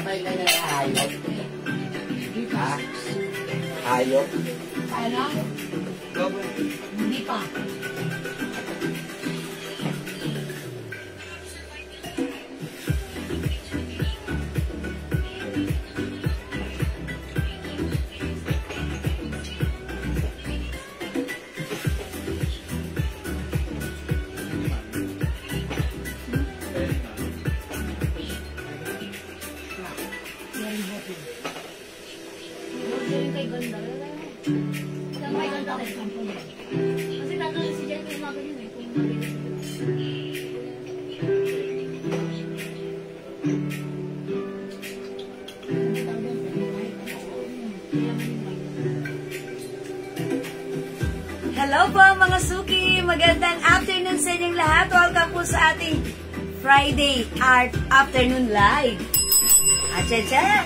may ganyan hayop. Ha? Hayop? Ano? Hindi pa. Kasi tatanong si Jen kung magaling eh. Kung magaling. Hello po mga suki! Magandang afternoon sa inyong lahat. Welcome po sa ating Friday Art Afternoon Live. Acha-cha!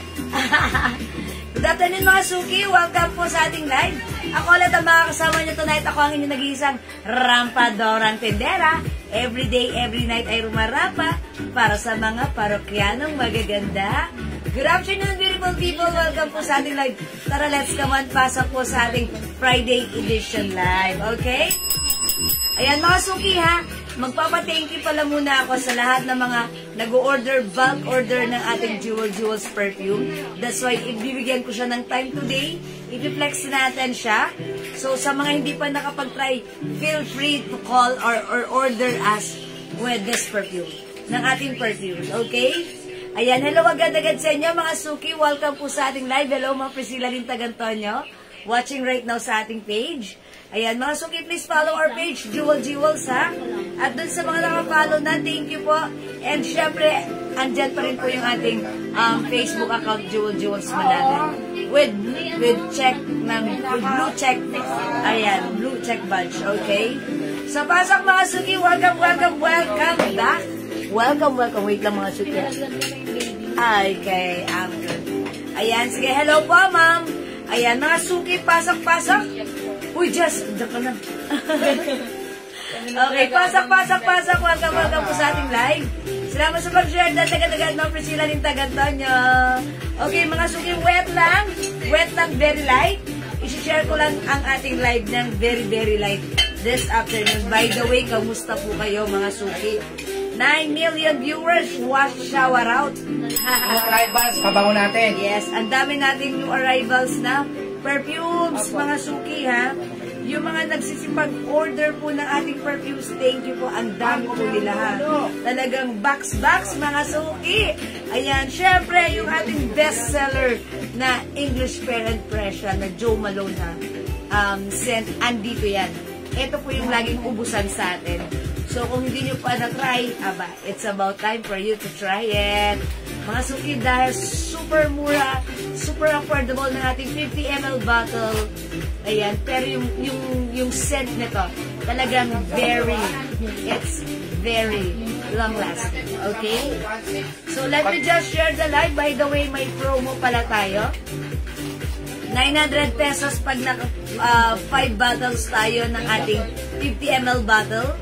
Good afternoon mga suki! Welcome po sa ating live. Ako ulit ang mga kasama nyo tonight. Ako ang inyong nag-iisang rampadorang tendera. Every day, every night ay rumarapa para sa mga parokyanong magaganda. Good afternoon, beautiful people. Welcome po sa ating live. Tara, let's come on. Pasok po sa ating Friday edition live. Okay? Ayan mga suki ha. Magpapa-thank you pala muna ako sa lahat ng mga nag-order, bulk order ng ating Jewels perfume. That's why ibibigyan ko siya ng time today. I-flex natin siya. So sa mga hindi pa nakapag-try, feel free to call or order us with this perfume. Ng ating perfumes. Okay? Ayan, hello agad-agad sa inyo mga suki. Welcome po sa ating live. Hello mga Priscilla Lintagantonio. Watching right now sa ating page. Ayan, mga suki, please follow our page, Jewels, ha? At dun sa mga nakapollow na, thank you po. And syempre, andyan pa rin po yung ating Facebook account, Jewels Manala. With check, with blue check, ayan, blue check badge, okay? So, pasok mga suki, welcome back. Welcome. Wait lang mga suki. Okay, ayan, sige, hello po, ma'am. Ayan, mga suki, pasok. Uy, Jess, diyan ka na. Okay, pasok. Welcome po sa ating live. Salamat sa pag-share. Dagdag no, Priscilla Lintagantonio. Okay, mga suki, wet lang, very light. I-share ko lang ang ating live ng very, very light this afternoon. By the way, kamusta po kayo, mga suki? 9 million viewers, wash shower out. New arrivals, pabango natin. Yes, ang dami nating new arrivals na. Perfumes, mga suki ha. Yung mga nagsisipag-order po ng ating perfumes, thank you po. Ang dami po nila ha. Talagang box, mga suki. Ayan, syempre, yung ating bestseller na English Fair and Pressure na Joe Malone ha. Scent, andito yan. Ito po yung laging ubusan sa atin. So, kung hindi nyo pa na-try, it's about time for you to try it. Mga suki, dahil super mura, super affordable ng ating 50 ml bottle. Ayan, pero yung scent nito, talagang it's very long-lasting. Okay? So, let me just share the live. By the way, may promo pala tayo. 900 pesos pag 5 bottles tayo ng ating 50 ml bottle.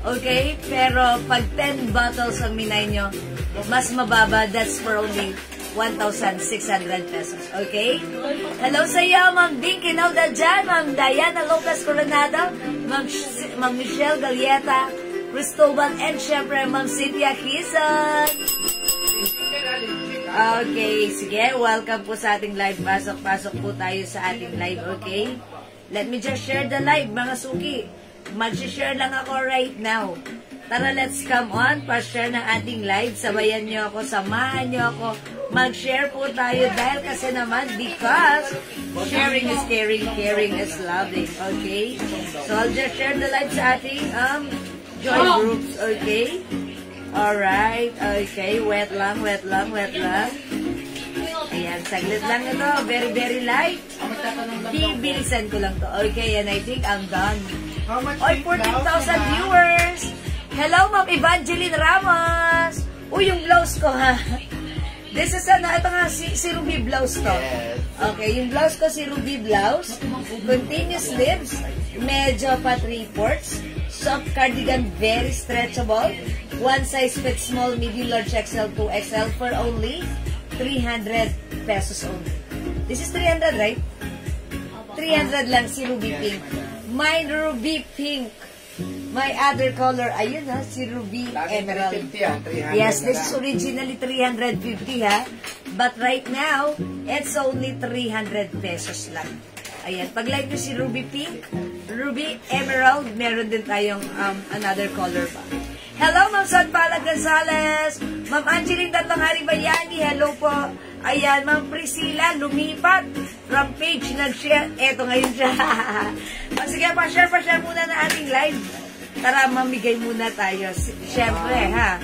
Okay? Pero pag 10 bottles ang minay nyo, mas mababa. That's for only 1,600 pesos. Okay? Hello sa iyo, Ma'am Dinky Naudal dyan, Ma'am Diana Lopez Coronado, Ma'am Michelle Galieta, Cristobal, and syempre, Ma'am Cynthia Kison. Okay, sige. Welcome po sa ating live. Pasok po tayo sa ating live, okay? Let me just share the live, mga suki. Mag-share lang ako right now. Tara, let's come on. Pa-share ng ating live. Sabayan nyo ako, samahan nyo ako. Mag-share po tayo dahil kasi naman because sharing is caring is loving. Okay? So, I'll just share the live sa ating joy groups. Okay? Alright. Okay. Wet lang. Ayan, saglit lang ito. Very, very light. Bibilisan ko lang to. Okay, and I think I'm done. Oy, 14,000 viewers. Hello, Ma'am Evangeline Ramos. Uy, yung blouse ko, ha? This is ito nga, si Ruby blouse to. Okay, yung blouse ko, si Ruby blouse. Continuous sleeves. Medyo pa 3/4. Soft cardigan, very stretchable. One size fits small, medium, large XL, 2XL for only 300 pesos only. This is 300, right? 300 lang si Ruby Pink. My Ruby Pink. My other color, ayun ha, si Ruby Emerald. 350 yan, 300 Yes, this na is lang. originally 350 ha. But right now, it's only 300 pesos lang. Ayan, pag like nyo si Ruby Pink, Ruby Emerald, meron din tayong another color pa. Hello, Ma'am Sanpala Gonzales, Ma'am Angeline Tatanghari Bayani, hello po. Ayan, Ma'am Priscilla, lumipat from page, nag-share. Eto ngayon siya. Sige, pa-share muna na ating live. Tara, mamigay muna tayo. Siyempre, ha,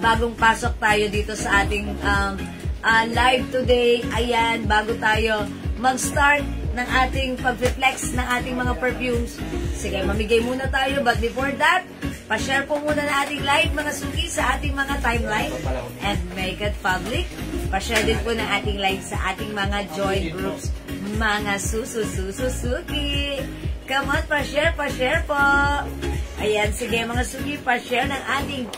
bagong pasok tayo dito sa ating live today. Ayan, bago tayo mag-start ng ating pag-reflex ng ating mga perfumes. Sige, mamigay muna tayo. But before that, pa-share po muna na ating live, mga suki, sa ating mga timeline and make it public. Pa-share din po ng ating live sa ating mga join groups, mga suki. Come on, pa-share po. Ayan, sige mga suki, pa-share ng ating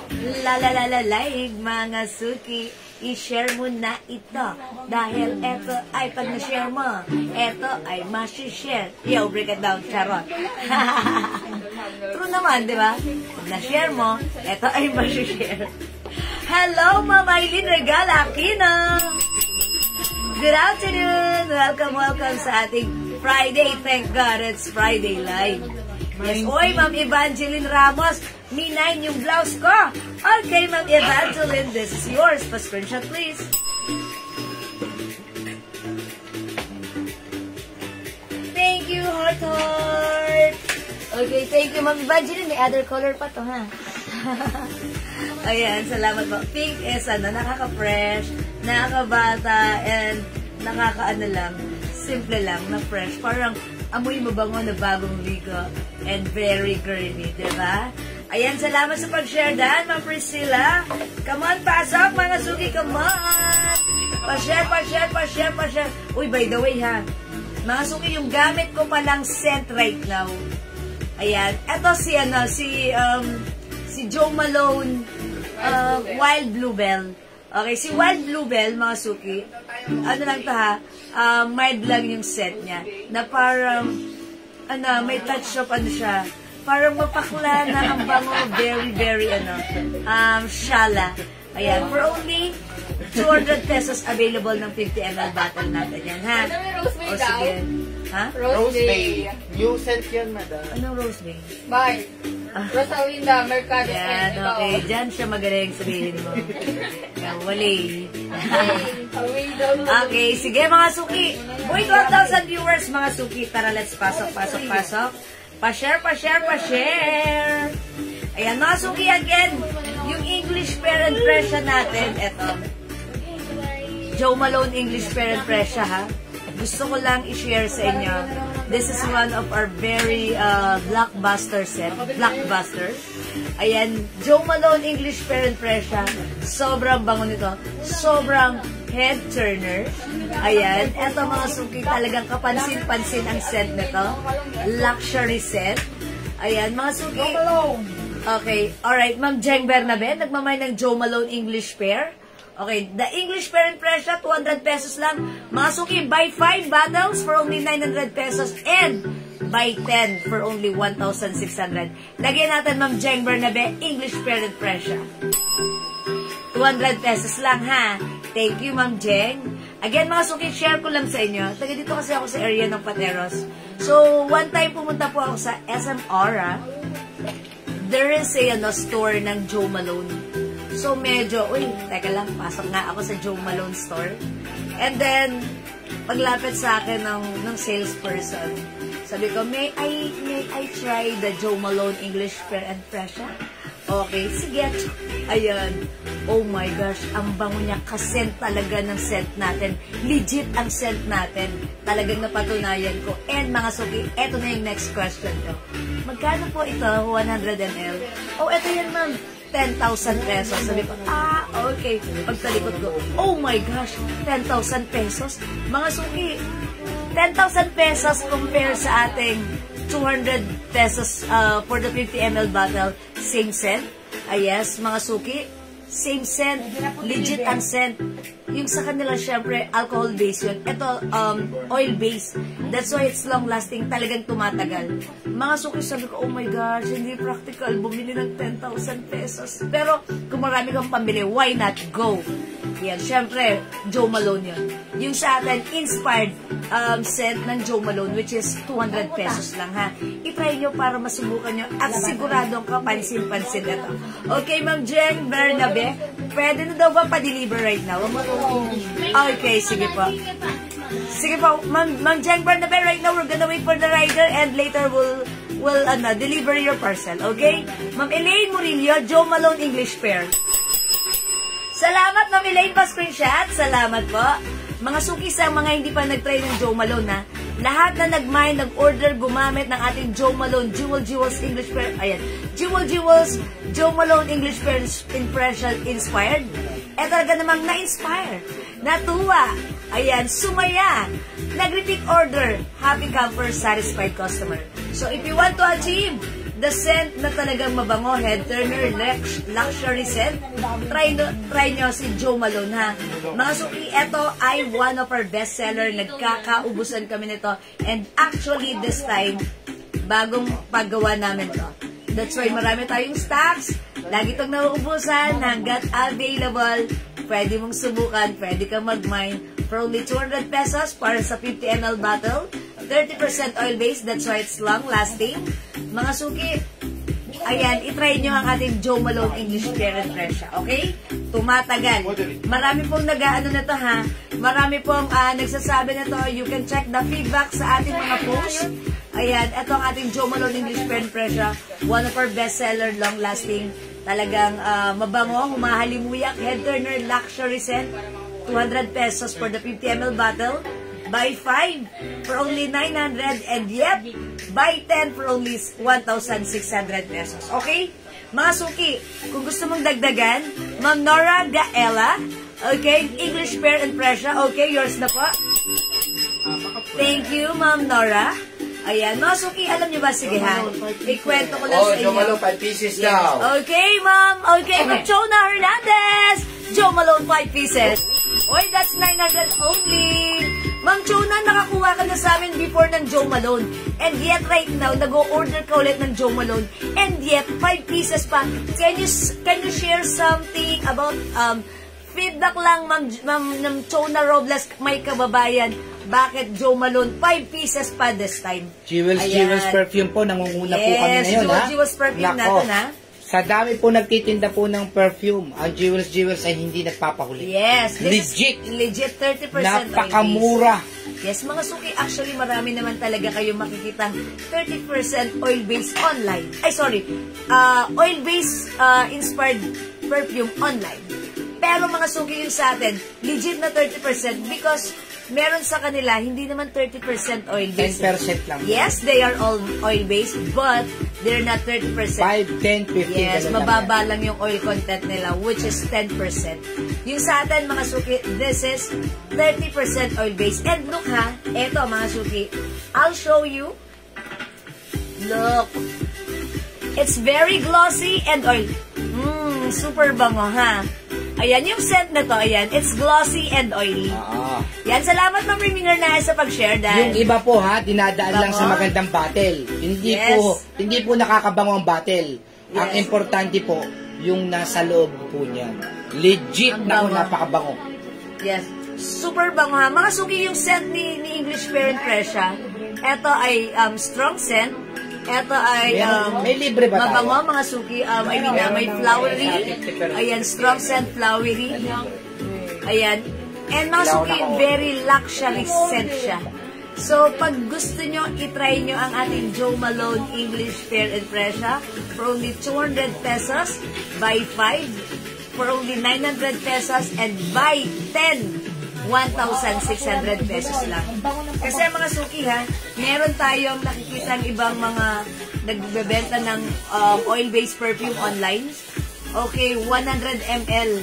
live, mga suki. I-share mo na ito. Dahil eto ay pag na-share mo, eto ay ma-share. Yo, break it down, charot. True naman, di ba? Pag na-share mo, eto ay ma-share. Hello, Ma'am Aileen Regala Aquino. Good afternoon. Welcome sa ating Friday. Thank God it's Friday live. Yes, oy, Ma'am Evangeline Ramos. Minay yung blouse ko. Okay, Ma'am Evangeline, this is yours. Pa-screenshot, please. Thank you, heart. Okay, thank you, Ma'am Evangeline. May other color pa to, ha? Ayan, salamat po. Pink is, nakaka-fresh, nakaka-bata, and nakaka-ano lang, simple lang, na fresh. Parang amoy mabango na bagong ligo and very girly, diba? Ayan, salamat sa pag-share dan, Ma'am Priscilla. Come on, pasok, mga suki, come on! Pa-share. Uy, by the way, ha, mga suki, yung gamit ko palang scent right now. Ayan, eto si Joe Malone, Wild Bluebell. Okay, si Wild Bluebell, mga suki, ano lang to ha, mild lang yung scent niya, na parang, may touch of siya, parang mapakla na ang bango, very, shala. Ayan, for only 200 pesos available ng 50 ml bottle natin yan, ha? Ano may Rose Bay O daw? sige, ha? Rose Bay. New scent yan, madam. Anong Rose Bay? Bye. Rosalinda, Mercado. Yan, okay, dyan siya magaling sabihin mo. Yan, wali. Okay, sige mga suki. Boy, 12,000 viewers mga suki. Tara, let's pasok. Pa-share. Ayan, mga suki, again, yung English Fair and Fresha natin, eto. Joe Malone English Fair and Fresha, ha? Gusto ko lang i-share sa inyo. This is one of our very blockbuster set. Blockbuster. Ayan, Joe Malone English Fair and Fresha. Sobrang bango nito. Sobrang head turner. Ayan, eto mga suki, talagang kapansin-pansin ang set nito. Luxury set. Ayan, mga suki. Okay, alright, Ma'am Jeng Bernabe, nagmamay ng Joe Malone English Fair. Okay, the English Fair and Fresha, 200 pesos lang. Mga suki, buy 5 bottles for only 900 pesos and buy 10 for only 1,600. Lagyan natin, Ma'am Jeng Bernabe, English Fair and Fresha. 200 pesos lang, ha? Thank you, Ma'am Jeng. Again, mga suki, share ko lang sa inyo. Taga dito kasi ako sa area ng Pateros. So, one time pumunta po ako sa SM Aura. There is a store ng Joe Malone. So, medyo, teka lang, pasok nga ako sa Joe Malone store. And then, paglapit sa akin ng salesperson, sabi ko, may I try the Joe Malone English Fair and Fresha? Okay, sige. Ayan. Oh my gosh, ang bango niya. Kasent talaga ng scent natin. Legit ang scent natin. Talagang napatunayan ko. And mga suki, eto na yung next question ko. Magkano po ito? 100 ml? Oh, eto yan, ma'am. 10,000 pesos. Sabi ko, okay. Pagtalikod ko, oh my gosh, 10,000 pesos. Mga suki, 10,000 pesos compare sa ating 200 pesos for the 50 ml bottle. Same scent. Yes, mga suki, same scent, legit ang scent. Yung sa kanila, syempre, alcohol-based yun. Ito, oil-based. That's why it's long-lasting, talagang tumatagal. Mga suki, sabi ko, oh my gosh, hindi practical, bumili ng 10,000 pesos. Pero, kung marami kang pambili, why not go? Yan, syempre, Joe Malone yun. Yung sa atin, inspired scent ng Joe Malone, which is 200 pesos lang, ha? I-try nyo para masubukan nyo at siguradong kapansin-pansin ito. Okay, Ma'am Jen Bernabe, pwede na daw ba pa-deliver right now? Okay, sige po. Sige po, Ma'am Jen Bernabe, right now we're gonna wait for the rider and later we'll deliver your parcel, okay? Ma'am Elaine Murillo, Joe Malone English Pair. Salamat, Ma'am Elaine, pa-screenshot. Salamat po. Mga suki sa mga hindi pa nag-try ng Joe Malone, na lahat na nag-mind, nag-order, gumamit ng ating Joe Malone Jewels English Pair. Ayan. Jewels Joe Malone English Pair Impression Inspired. Eh talaga namang na-inspire. Natuwa. Ayan. Sumaya. Nag-repeat order. Happy camper, satisfied customer. So if you want to achieve the scent na talagang mabango, head turner, luxury scent, try nyo si Joe Malone, ha. Mga suki, ito ay one of our bestseller. Nagkakaubusan kami nito. And actually, this time, bagong paggawa namin to. That's why marami tayong stocks. Lagi itong nauubusan hanggat available. Pwede mong subukan, pwede kang mag-mine. For only 200 pesos para sa 50 ml bottle. 30% oil-based, that's why it's long-lasting. Mga suki, ayan, itry nyo ang ating Joe Malone English Pair and Fresh, okay? Tumatagal. Marami pong nag-ano na to, ha? Marami pong nagsasabi na to. You can check the feedback sa ating mga posts. Ayan, ito ang ating Joe Malone English Pair and Fresh. One of our bestseller, long-lasting. Talagang mabango, humahalimuyak, head turner, luxury scent. 200 pesos for the 50 ml bottle. Buy 5 for only 900 and yet, buy 10 for only 1,600 pesos. Okay? Mga suki, kung gusto mong dagdagan, Ma'am Nora Gaela, okay, English Pair and Pressure, okay, yours na po. Thank you, Ma'am Nora. Ayan, mga suki, alam niyo ba, sige ha, ikwento ko lang sa inyo. Joe Malone, 5 pieces daw. Okay, Ma'am, okay, Ma'am Chona Hernandez, Joe Malone, 5 pieces. Oy, that's 900 only. Ma'am Chona, nakakuha ka na sa amin before ng Joe Malone. And yet, right now, nag-o-order ka ulit ng Joe Malone. And yet, 5 pieces pa. Can you share something about feedback lang, Ma'am Chona Robles, may kababayan. Bakit Joe Malone? 5 pieces pa this time. Jewels perfume po, nangunguna po kami ngayon, ha? Jewels perfume natin, ha? Sa dami po nagtitinda po ng perfume, ang Jewels ay hindi nagpapahuli. Yes. Legit 30% napakamura. Yes, mga suki, actually marami naman talaga kayong makikitang 30% oil-based online. Ay, sorry. Oil-based inspired perfume online. Pero mga suki yung sa atin, legit na 30% because meron sa kanila, hindi naman 30% oil-based. 10% lang. Yes, they are all oil-based, but they're not 30%. 5, 10, 15. Yes, mababa lang yung oil content nila, which is 10%. Yung sa atin, mga suki, this is 30% oil-based. And look ha, eto mga suki, I'll show you. Look. It's very glossy and oil. Super bango ha. Ayan, yung scent na to, ayan, it's glossy and oily. Yan, salamat Ma'am Riminger na sa pag-share dahil. Yung iba po ha, dinadaan lang sa magandang bottle. Hindi po nakakabango ang bottle. Yes. Ang importante po, yung nasa loob po niya. Legit na napakabango. Yes. Super bango ha. Mga suki yung scent ni English Pair and Fresh ha. Ito ay strong scent. Ito ay may libre ba tayo? mabango mga suki. I mean, may flowery. Ayan, strong scent, flowery. Ayan. And mga suki, very luxury scent siya. So, pag gusto nyo, itry nyo ang ating Joe Malone English Pair and Fresh for only 200 pesos. Buy 5 for only 900 pesos and buy 10 1,600 pesos lang. Kasi mga suki ha, meron tayong nakikita ng ibang mga nagbebenta ng oil-based perfume online. Okay, 100 ml.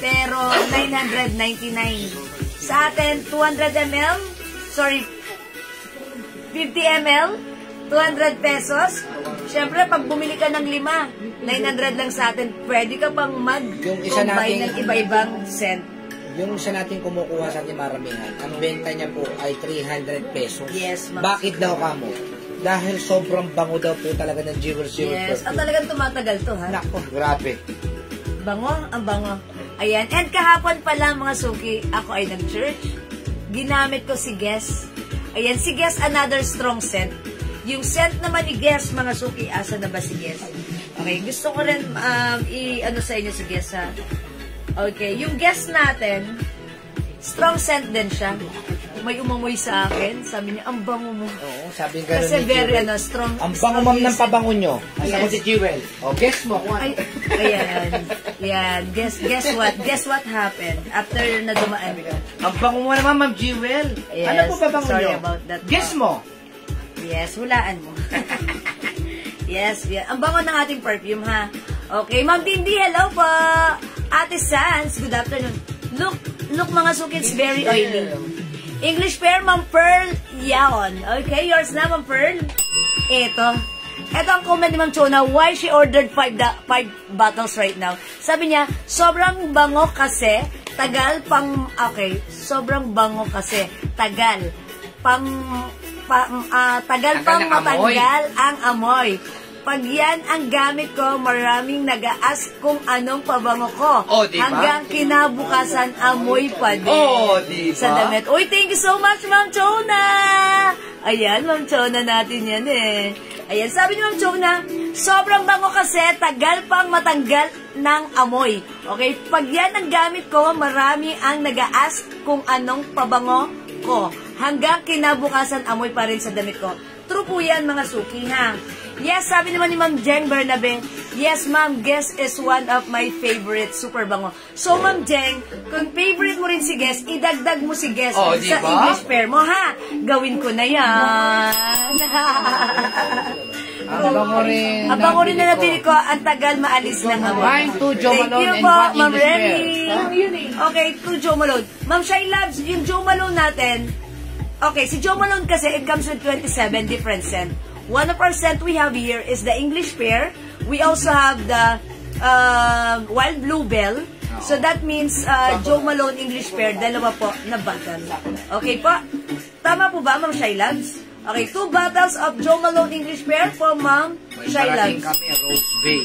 Pero 999. Sa atin, 200 ml. Sorry, 50 ml. 200 pesos. Siyempre, pag bumili ka ng 5, 900 lang sa atin. Pwede ka pang Yung isa mag-combine nating- ng iba-ibang scent. Yung isa natin kumukuha sa ating maramihan, ang benta niya po ay 300 pesos. Yes, ma'am. Bakit daw kamo? Dahil sobrang bango daw po talaga ng Jewel Zero Yes, at perfume. talagang tumatagal to, ha? Nako, grabe. Bango, ang bango. Ayan, and kahapon pala mga suki, ako ay nag-church. Ginamit ko si Guess. Ayan, si Guess, another strong scent. Yung scent naman ni Guess, mga suki, asa na ba si Guess? Okay, gusto ko rin i-ano sa inyo si Guess, ha? Okay, yung Guess natin, strong scent din siya. May umamoy sa akin, sabi niya, ang bango mo. Oo, sabi nga Kasi ni very, Jewel. strong. Ang bango ma'am ng pabango nyo. Ay, Yes. ako si Jewel. O, guess mo kung ano. Ay, ayan. Yan. Guess what? Guess what happened after na dumaan ka? Ang bango mo naman, Ma'am Jewel. Yes, Ano po pabango sorry nyo? about that. Guess mo. Yes, hulaan mo. Yes, yeah. Ang bango ng ating perfume, ha? Okay, Ma'am Tindy, hello po. Ate Sans, good afternoon. Look mga suki, it's very oily. English pair, Ma'am Pearl Yaon. Okay, yours na, Ma'am Pearl. Ito ang comment ni Ma'am Chona, why she ordered 5 bottles right now. Sabi niya, sobrang bango kasi, sobrang bango kasi, tagal pang ng amoy. matanggal ang amoy. Pag yan ang gamit ko, maraming nag-a-ask kung anong pabango ko. Oh, diba? Hanggang kinabukasan, amoy pa din. Oh, diba? Sa damit. Uy, thank you so much, Ma'am Chona! Ayan, Ma'am Chona natin yan eh. Ayan, sabi ni Ma'am Chona, sobrang bango kasi, tagal pang matanggal ng amoy. Okay, pag yan ang gamit ko, marami ang nag-a-ask kung anong pabango ko. Hanggang kinabukasan, amoy pa rin sa damit ko. True po yan, mga suki, ha? Yes, sabi naman ni Ma'am Jeng Bernabe, yes, Ma'am, Guess is one of my favorite, super bango. So, Ma'am Jeng, kung favorite mo rin si Guess, idagdag mo si Guess Oh, sa diba? English pair mo, ha? Gawin ko na yan. Ang bango rin. Ang bango rin na nabili ko, ang tagal maalis ng amoy. Mine, 2 Jo Thank Malone you and po, 1 Ma'am English Remy. pair. Okay, 2 Jo Malone. Ma'am Shy Loves, yung Jo Malone natin, okay, si Jo Malone kasi, it comes with 27 different scent. One of our scent we have here is the English pear. We also have the wild bluebell. So that means Jo Malone English pear, dalawa po na bottle. Okay po? Tama po ba, Ma'am Shy Loves? Okay, 2 bottles of Jo Malone English pear for Ma'am Shy Parating Loves. kami, Rose Bay.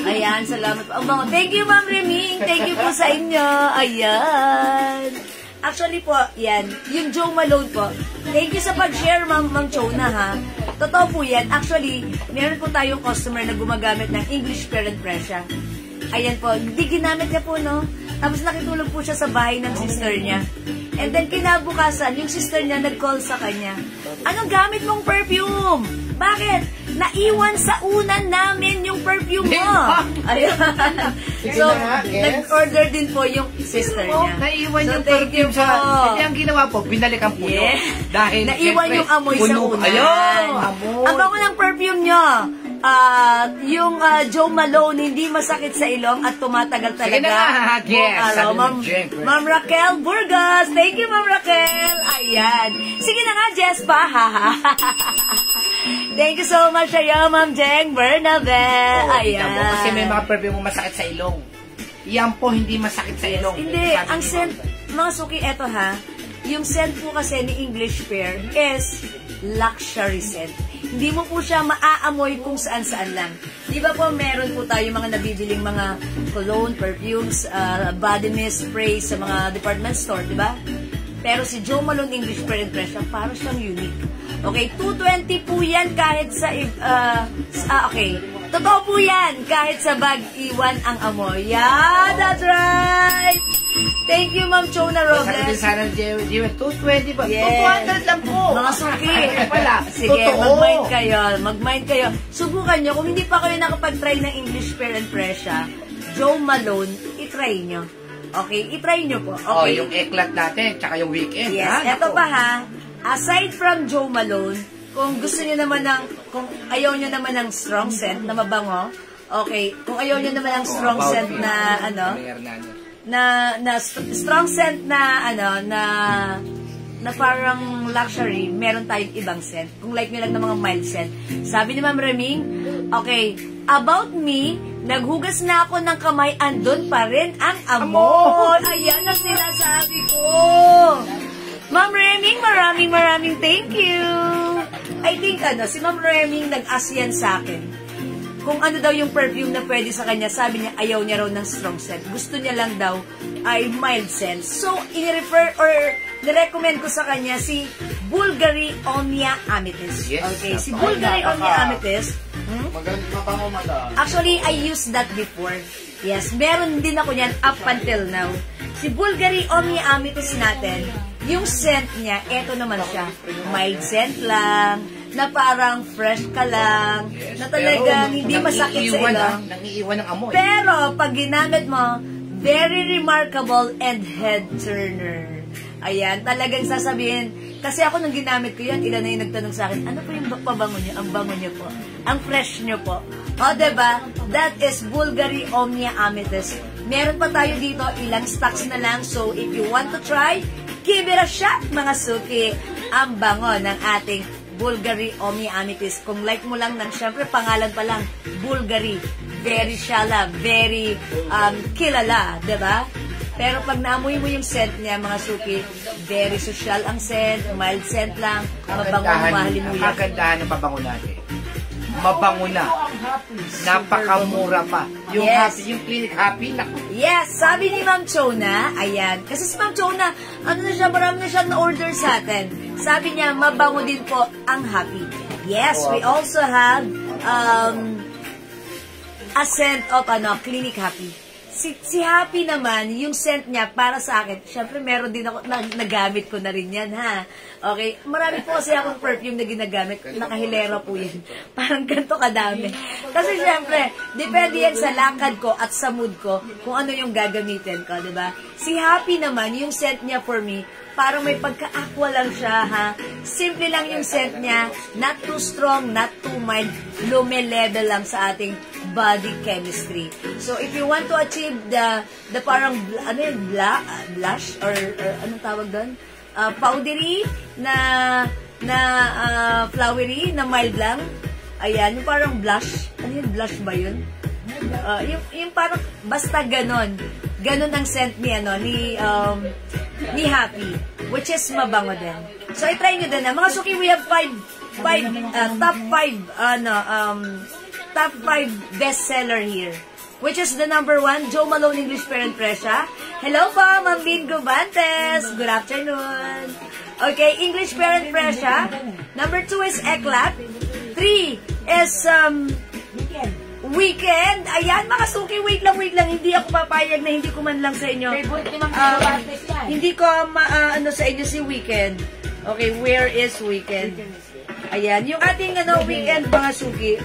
Ayan, salamat po. Ang bango. Thank you, Ma'am Reming. Thank you po sa inyo. Ayan. Actually po, yan. Yung Jo Malone po. Thank you sa pag-share, Ma'am Chona, ha. Totoo po yan. Actually, meron po tayong customer na gumagamit ng English Pear and Pressure. Ayan po. Hindi ginamit niya po, no? Tapos nakitulog po siya sa bahay ng sister niya. And then kinabukasan, yung sister niya nag-call sa kanya. Anong gamit mong perfume? Bakit? Naiwan sa unan namin yung perfume mo. Ayan. So, nag-order din po yung sister niya. Naiwan So, yung thank you perfume po. sa... Hindi ang ginawa po, binalikan po yun. Yeah. Dahil, Naiwan syempre, yung amoy sa puno- unan. Ayun, amoy. Ang bango ng perfume nyo. Yung Jo Malone, hindi masakit sa ilong at tumatagal talaga. Sige na, buong yes, araw. sabi ni Ma'am, Jen. Ma'am Raquel Burgos. Thank you, Ma'am Raquel. Ayan. Sige na nga, Jess pa. Thank you so much sa'yo, Ma'am Jeng Bernabe. Ayan. Tamo, kasi may mga perfume mo masakit sa ilong. Yan po, hindi masakit sa ilong. Hindi, Sabi ang ni scent, Ma'am. mga suki, eto ha, yung scent po kasi ni English Pear is luxury scent. Hindi mo po siya maaamoy kung saan-saan lang. Di ba po, meron po tayo mga nabibiling mga cologne, perfumes, body mist, spray sa mga department store, di ba? Pero si Jo Malone English Pear and Pressure, parang siyang unique. Okay, 220 po yan kahit sa, okay, totoo po yan kahit sa bag iwan ang amoy. Yeah, that's right! Thank you, Ma'am Chona Sabi din Robles. sana ni Jewel, 220 ba? Yes. 200 lang po. Mga suki. Wala. Sige, Totoo. mag-mind kayo. Mag-mind kayo. Subukan nyo. Kung hindi pa kayo nakapag-try ng English Pear and Pressure, Jo Malone, itry nyo. Okay? Itry nyo po. Oh, Okay? yung eklat natin, tsaka yung weekend. Yes. ha? Eto Nako. pa ha. Aside from Jo Malone, kung gusto nyo naman kung ayaw nyo naman ng strong scent na mabango, okay, kung ayaw nyo naman ng strong About scent you. na, ano, Mayor Hernandez. strong scent na na parang luxury, meron tayong ibang scent. Kung like nyo lang ng mga mild scent. Sabi ni Ma'am Reming, okay, about me, naghugas na ako ng kamay, andun pa rin ang amoy. Ayan ang sinasabi ko. Ma'am Reming, maraming thank you. I think, si Ma'am Reming nag-ask yan sa akin. Kung ano daw yung perfume na pwede sa kanya, sabi niya, ayaw niya raw ng strong scent. Gusto niya lang daw ay mild scent. So, in-refer or nirecommend ko sa kanya si Bulgari Omnia Amethyst. Yes. Okay, si Bulgari Omnia Amethyst. Mabango madam. Actually, I used that before. Yes, meron din ako niyan up until now. Si Bulgari Omnia Amethyst natin, yung scent niya, eto naman siya. Mild scent lang, na parang fresh ka lang, na talagang hindi masakit sa ilong. Nangiiwan ng amoy. Pero, pag ginamit mo, very remarkable and head turner. Ayan, talagang sasabihin, kasi ako nung ginamit ko yan, ilan na yung nagtanong sa akin, ano po yung pabango niyo? Ang bango niyo po. Ang fresh niyo po. O, diba? That is Bulgari Omnia Amethyst. Meron pa tayo dito, ilang stocks na lang. So, if you want to try, give it a shot, mga suki. Ang bango ng ating Bulgari Omnia Amethyst. Kung like mo lang ng, syempre, pangalan pa lang, Bulgari. Very shala, very kilala, diba? Pero pag naamoy mo yung scent niya, mga suki, very social ang scent, mild scent lang, mabango, mahalimuyak. Kagandahan ng pabango natin. Mabango na. Napakamura pa. Yung Yes. happy, yung clinic happy, naku. Yes, sabi ni Ma'am Chona, ayan, kasi si Ma'am Chona, ano na siya, marami na siyang na-order sa atin. Sabi niya, mabango din po ang happy. Yes, we also have a scent of clinic happy. Si Happy naman, yung scent niya para sa akin, syempre meron din ako, nagamit ko na rin yan, ha? Okay? Marami po kasi akong perfume na ginagamit, nakahilera po yan. Parang ganito kadami. Kasi syempre, depende yan sa lakad ko at sa mood ko kung ano yung gagamitin ko, di ba? Si Happy naman, yung scent niya for me, parang may pagka-aqua lang siya, ha? Simple lang yung scent niya, not too strong, not too mild, lume-level lang sa ating body chemistry. So, if you want to achieve the parang, blush, or anong tawag doon? Powdery, na flowery, na mild lang. Ayan, yung parang blush. Ano yun? Blush ba yun? Yung parang, basta ganon. Ganon ang scent ni Happy, which is mabango din. So, i-try nyo din na. Mga suki, we have top 5 bestseller here. Which is the number 1, Jo Malone English Parent Pressure. Hello po, Ma'am Lynn Gubantes. Good afternoon. Okay, English Parent Pressure. Number 2 is Eclat. 3 is Weekend. Ayan, mga suki, wait lang. Hindi ako papayag na hindi ko man lang sa inyo. Hindi ko sa inyo si Weekend. Okay, where is Weekend? Ayan, yung ating Weekend, mga suki.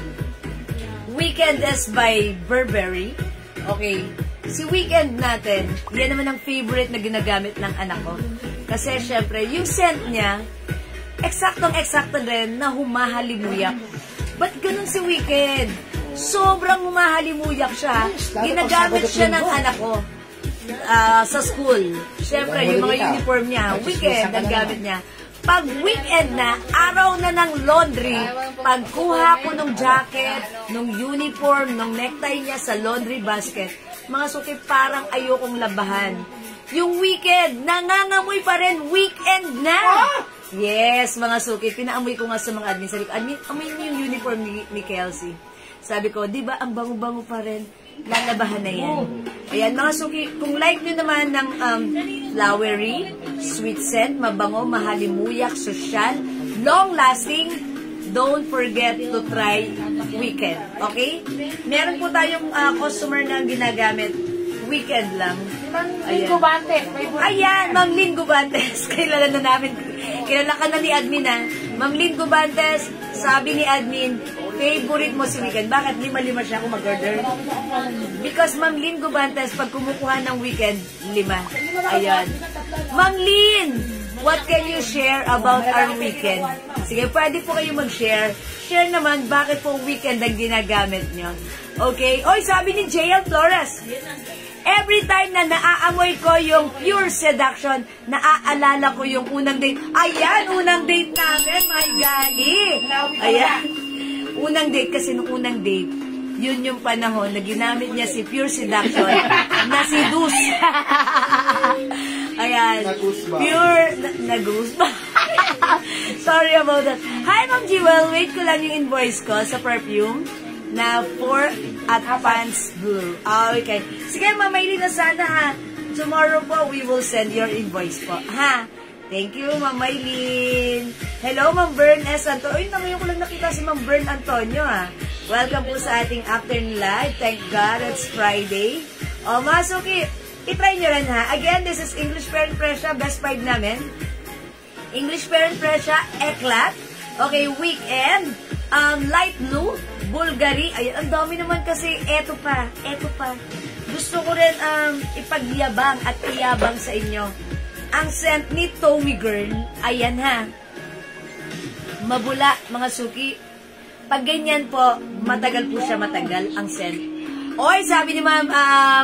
Weekend is by Burberry. Okay. Si Weekend natin, yan naman ang favorite na ginagamit ng anak ko. Kasi, syempre, yung scent niya, eksaktong-eksakto rin na humahalimuyak. Ba't ganun si Weekend? Sobrang humahalimuyak siya. Ginagamit siya ng anak ko sa school. Syempre, yung mga uniform niya, Weekend ang gamit niya. Pag weekend na, araw na ng laundry, pagkuha ko ng jacket, ng uniform, ng necktie niya sa laundry basket, mga suki, parang ayokong labahan. Yung weekend, nangangamoy pa rin, weekend na! Yes, mga suki, pinaamoy ko nga sa mga admin. Sabi ko, amoy niyo yung uniform ni Kelsey. Sabi ko, di ba, ang bango-bango pa rin, lalabahan na yan. Ayan, mga suki, kung like nyo naman ng flowery, sweet scent, mabango, mahalimuyak, social, long-lasting, don't forget to try Weekend. Okay? Meron po tayong customer na ginagamit Weekend lang. Ayan. Ayan, Ma'am Lynn Gubantes. Kilala na namin. Kilala ka na ni admin, ha? Ma'am Lynn Gubantes, sabi ni admin, favorite mo si Weekend. Bakit 5 siya kung mag-order? Because Ma'am Lynn Gubantes, pag kumukuha ng Weekend, 5. Ayan. Ma'am Lynn, what can you share about our Weekend? Sige, pwede po kayo mag-share. Share naman, bakit po Weekend ang ginagamit nyo? Okay? Oy, sabi ni JL Flores, every time na naaamoy ko yung Pure Seduction, naaalala ko yung unang date. Ayan, unang date namin, my gali. Ayan. Unang date kasi nung unang date, yun yung panahon na ginamit niya si Pure Seduction na si Dus. Ayan. Pure, nag-gooseba. Sorry about that. Hi, Ma'am Jewel. Wait ko lang yung invoice ko sa perfume na 4 at Pants Blue. Okay. Sige, Mamaylin na sana ha. Tomorrow po, we will send your invoice po. Ha? Thank you, Mamaylin. Hello, Ma'am Bern S. Antonio. Uy, ngayon ko lang nakita si Ma'am Bern Antonio ha. Welcome po sa ating afternoon live. Thank God it's Friday. O, Masuki, itry nyo rin ha. Again, this is English Parent Pressure, best 5 namin. English Parent Pressure, Eclat. Okay, Weekend. Light Blue, Bulgari. Ayan, ang dami naman kasi. Eto pa. Gusto ko rin ipagyabang at iyabang sa inyo. Ang scent ni Tommy Girl. Ayan ha. Mabula, mga suki. Pag ganyan po, matagal po siya ang scent. Oy, sabi ni Ma'am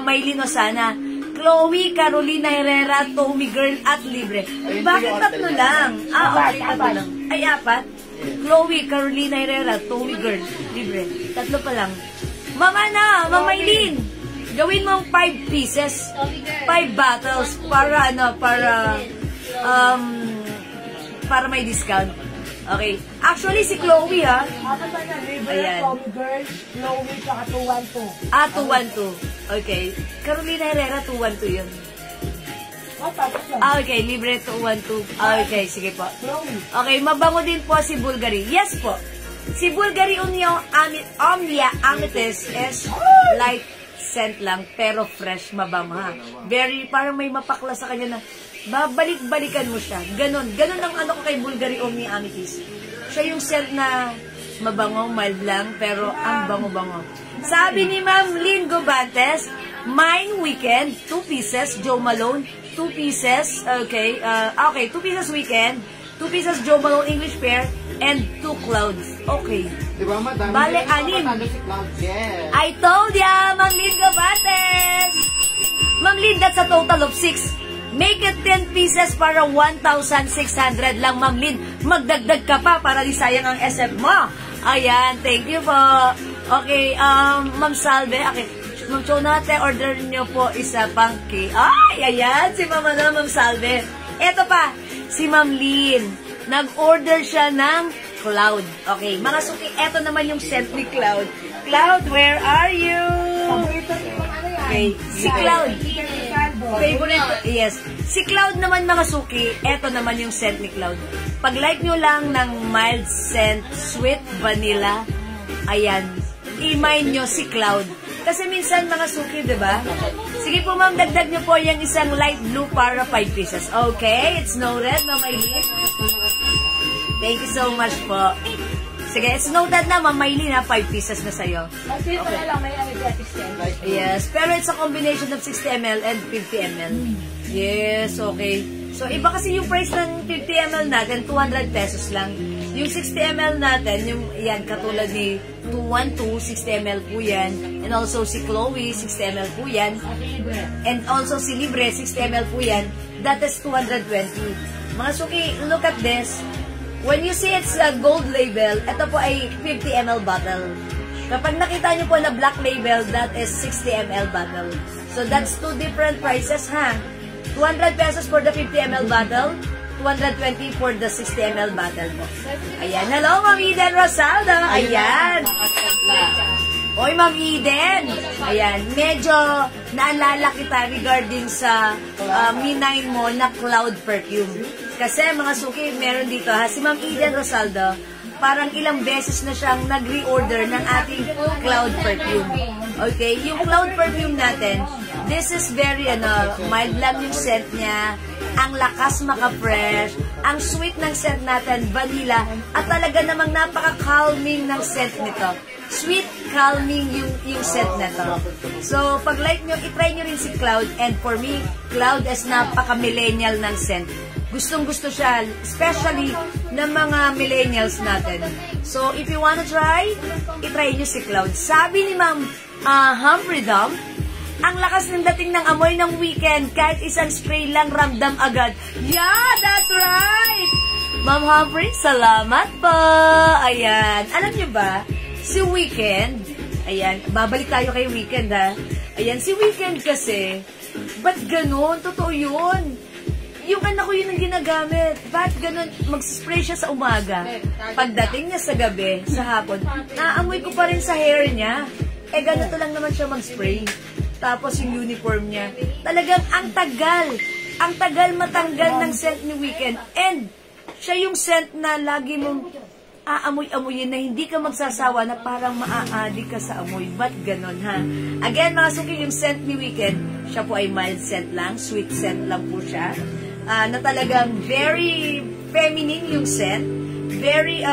Maylin Osana, Chloe, Carolina Herrera, Tommy Girl, at Libre. Bakit 3 lang? Okay, 3 lang. Ay, 4? Chloe, Carolina Herrera, Tommy Girl, Libre. 3 pa lang. Mama Ma'am Maylin, gawin mong 5 pieces, 5 bottles, para may discount. Okay. Actually, si Chloe, ha? Ayan. Tommy Girl, Chloe, tsaka 212. 212. Okay. Carolina Herrera, 212 yun. Okay, Libre 212. Okay, sige po. Okay, mabango din po si Bulgari. Yes po. Si Bulgari Omnia Amethyst is light scent lang, pero fresh, mabango ha. Very, parang may mapakla sa kanya na babalik-balikan mo siya. Ganon ang ano ko kay Bulgari Omnia Amethyst. Siya yung scent na mabango, mild lang, pero ang bango-bango. Sabi ni Ma'am Lynn Gobantes, Mine Weekend, 2 pieces, Joe Malone, 2 pieces, okay, 2 pieces Weekend, 2 pieces Joe Malone English Pear, and 2 Clouds. Okay. Diba, madami? Bale, 6. Yes. I told ya, Ma'am Lynn Gobantes! Ma'am Lynn, that's a total of 6. Make it 10 pieces para 1,600 lang, Ma'am Lynn. Magdagdag ka pa para di sayang ang SF mo. Ayan, thank you po. Okay, Ma'am Salve, okay. Ma'am Chonate, order nyo po isa pang cake. Ay, ayan, si Ma'am Salve. Eto pa, si Ma'am Lynn. Nag-order siya ng Cloud. Okay, mga suki, eto naman yung scent ni Cloud. Cloud, where are you? Okay, si Cloud. Favorite, yes. Si Cloud naman, mga suki, eto naman yung scent ni Cloud. Pag like nyo lang ng mild scent, sweet vanilla, ayan, i-mine nyo si Cloud. Kasi minsan, mga suki, diba? Sige po, ma'am, dagdag nyo po yung isang light blue para 5 pieces. Okay, it's noted, Ma'am Maylin. Thank you so much po. Sige, it's noted na, Ma'am Maylin, ha, 5 pieces na sa'yo. Kasi ito na lang, may anesthetic scent. Yes, pero it's a combination of 60 ml and 50 ml. Yes, okay. So, iba kasi yung price ng 50 ml natin, 200 pesos lang. Yung 60 ml natin, yung yan, katulad ni 212, 60 ml po yan. And also si Chloe, 60 ml po yan. And also si Libre, 60 ml po yan. That is 220. Mga suki, look at this. When you see it's a gold label, ito po ay 50 ml bottle. Kapag nakita nyo po na black label, that is 60 ml bottle. So that's 2 different prices, ha? 200 pesos for the 50 ml bottle, 220 for the 60 ml bottle po. Ayan. Hello, Ma'am Eden Rosaldo. Ayan. Oy, Ma'am Eden. Ayan. Medyo naalala kita regarding sa Me9 mo na Cloud perfume. Kasi mga suki, meron dito ha. Si Ma'am Eden Rosaldo, parang ilang beses na siyang nag-reorder ng ating Cloud perfume. Okay? Yung Cloud perfume natin, this is very, mild lang yung scent niya. Ang lakas maka-fresh. Ang sweet ng scent natin, vanilla. At talaga namang napaka-calming ng scent nito. Sweet, calming yung scent nito. So, pag like nyo, itry nyo rin si Cloud. And for me, Cloud is napaka-millennial ng scent. Gustong-gusto siya, especially ng mga millennials natin. So, if you wanna try, itry nyo si Cloud. Sabi ni Ma'am Humphrey Dump, ang lakas ng dating ng amoy ng Weekend, kahit isang spray lang ramdam agad. Yeah, that's right! Ma'am Humphrey, salamat po! Ayan, alam nyo ba, si Weekend, ayan, babalik tayo kay Weekend ha. Ayan, si Weekend kasi, ba't ganun? Totoo yun. Yung anak ko yun ang ginagamit. Ba't ganun? Mag-spray siya sa umaga. Pagdating niya sa gabi, sa hapon, naamoy ko pa rin sa hair niya. Eh, ganito lang naman siya mag-spray. Tapos yung uniform niya. Talagang ang tagal matanggal ng scent ni Weekend. And, siya yung scent na lagi mong aamoy-amoyin na hindi ka magsasawa na parang maaadi ka sa amoy. Ba't ganon, ha? Again, mga suki, yung scent ni Weekend, siya po ay mild scent lang, sweet scent lang po siya. Na talagang very feminine yung scent. Very,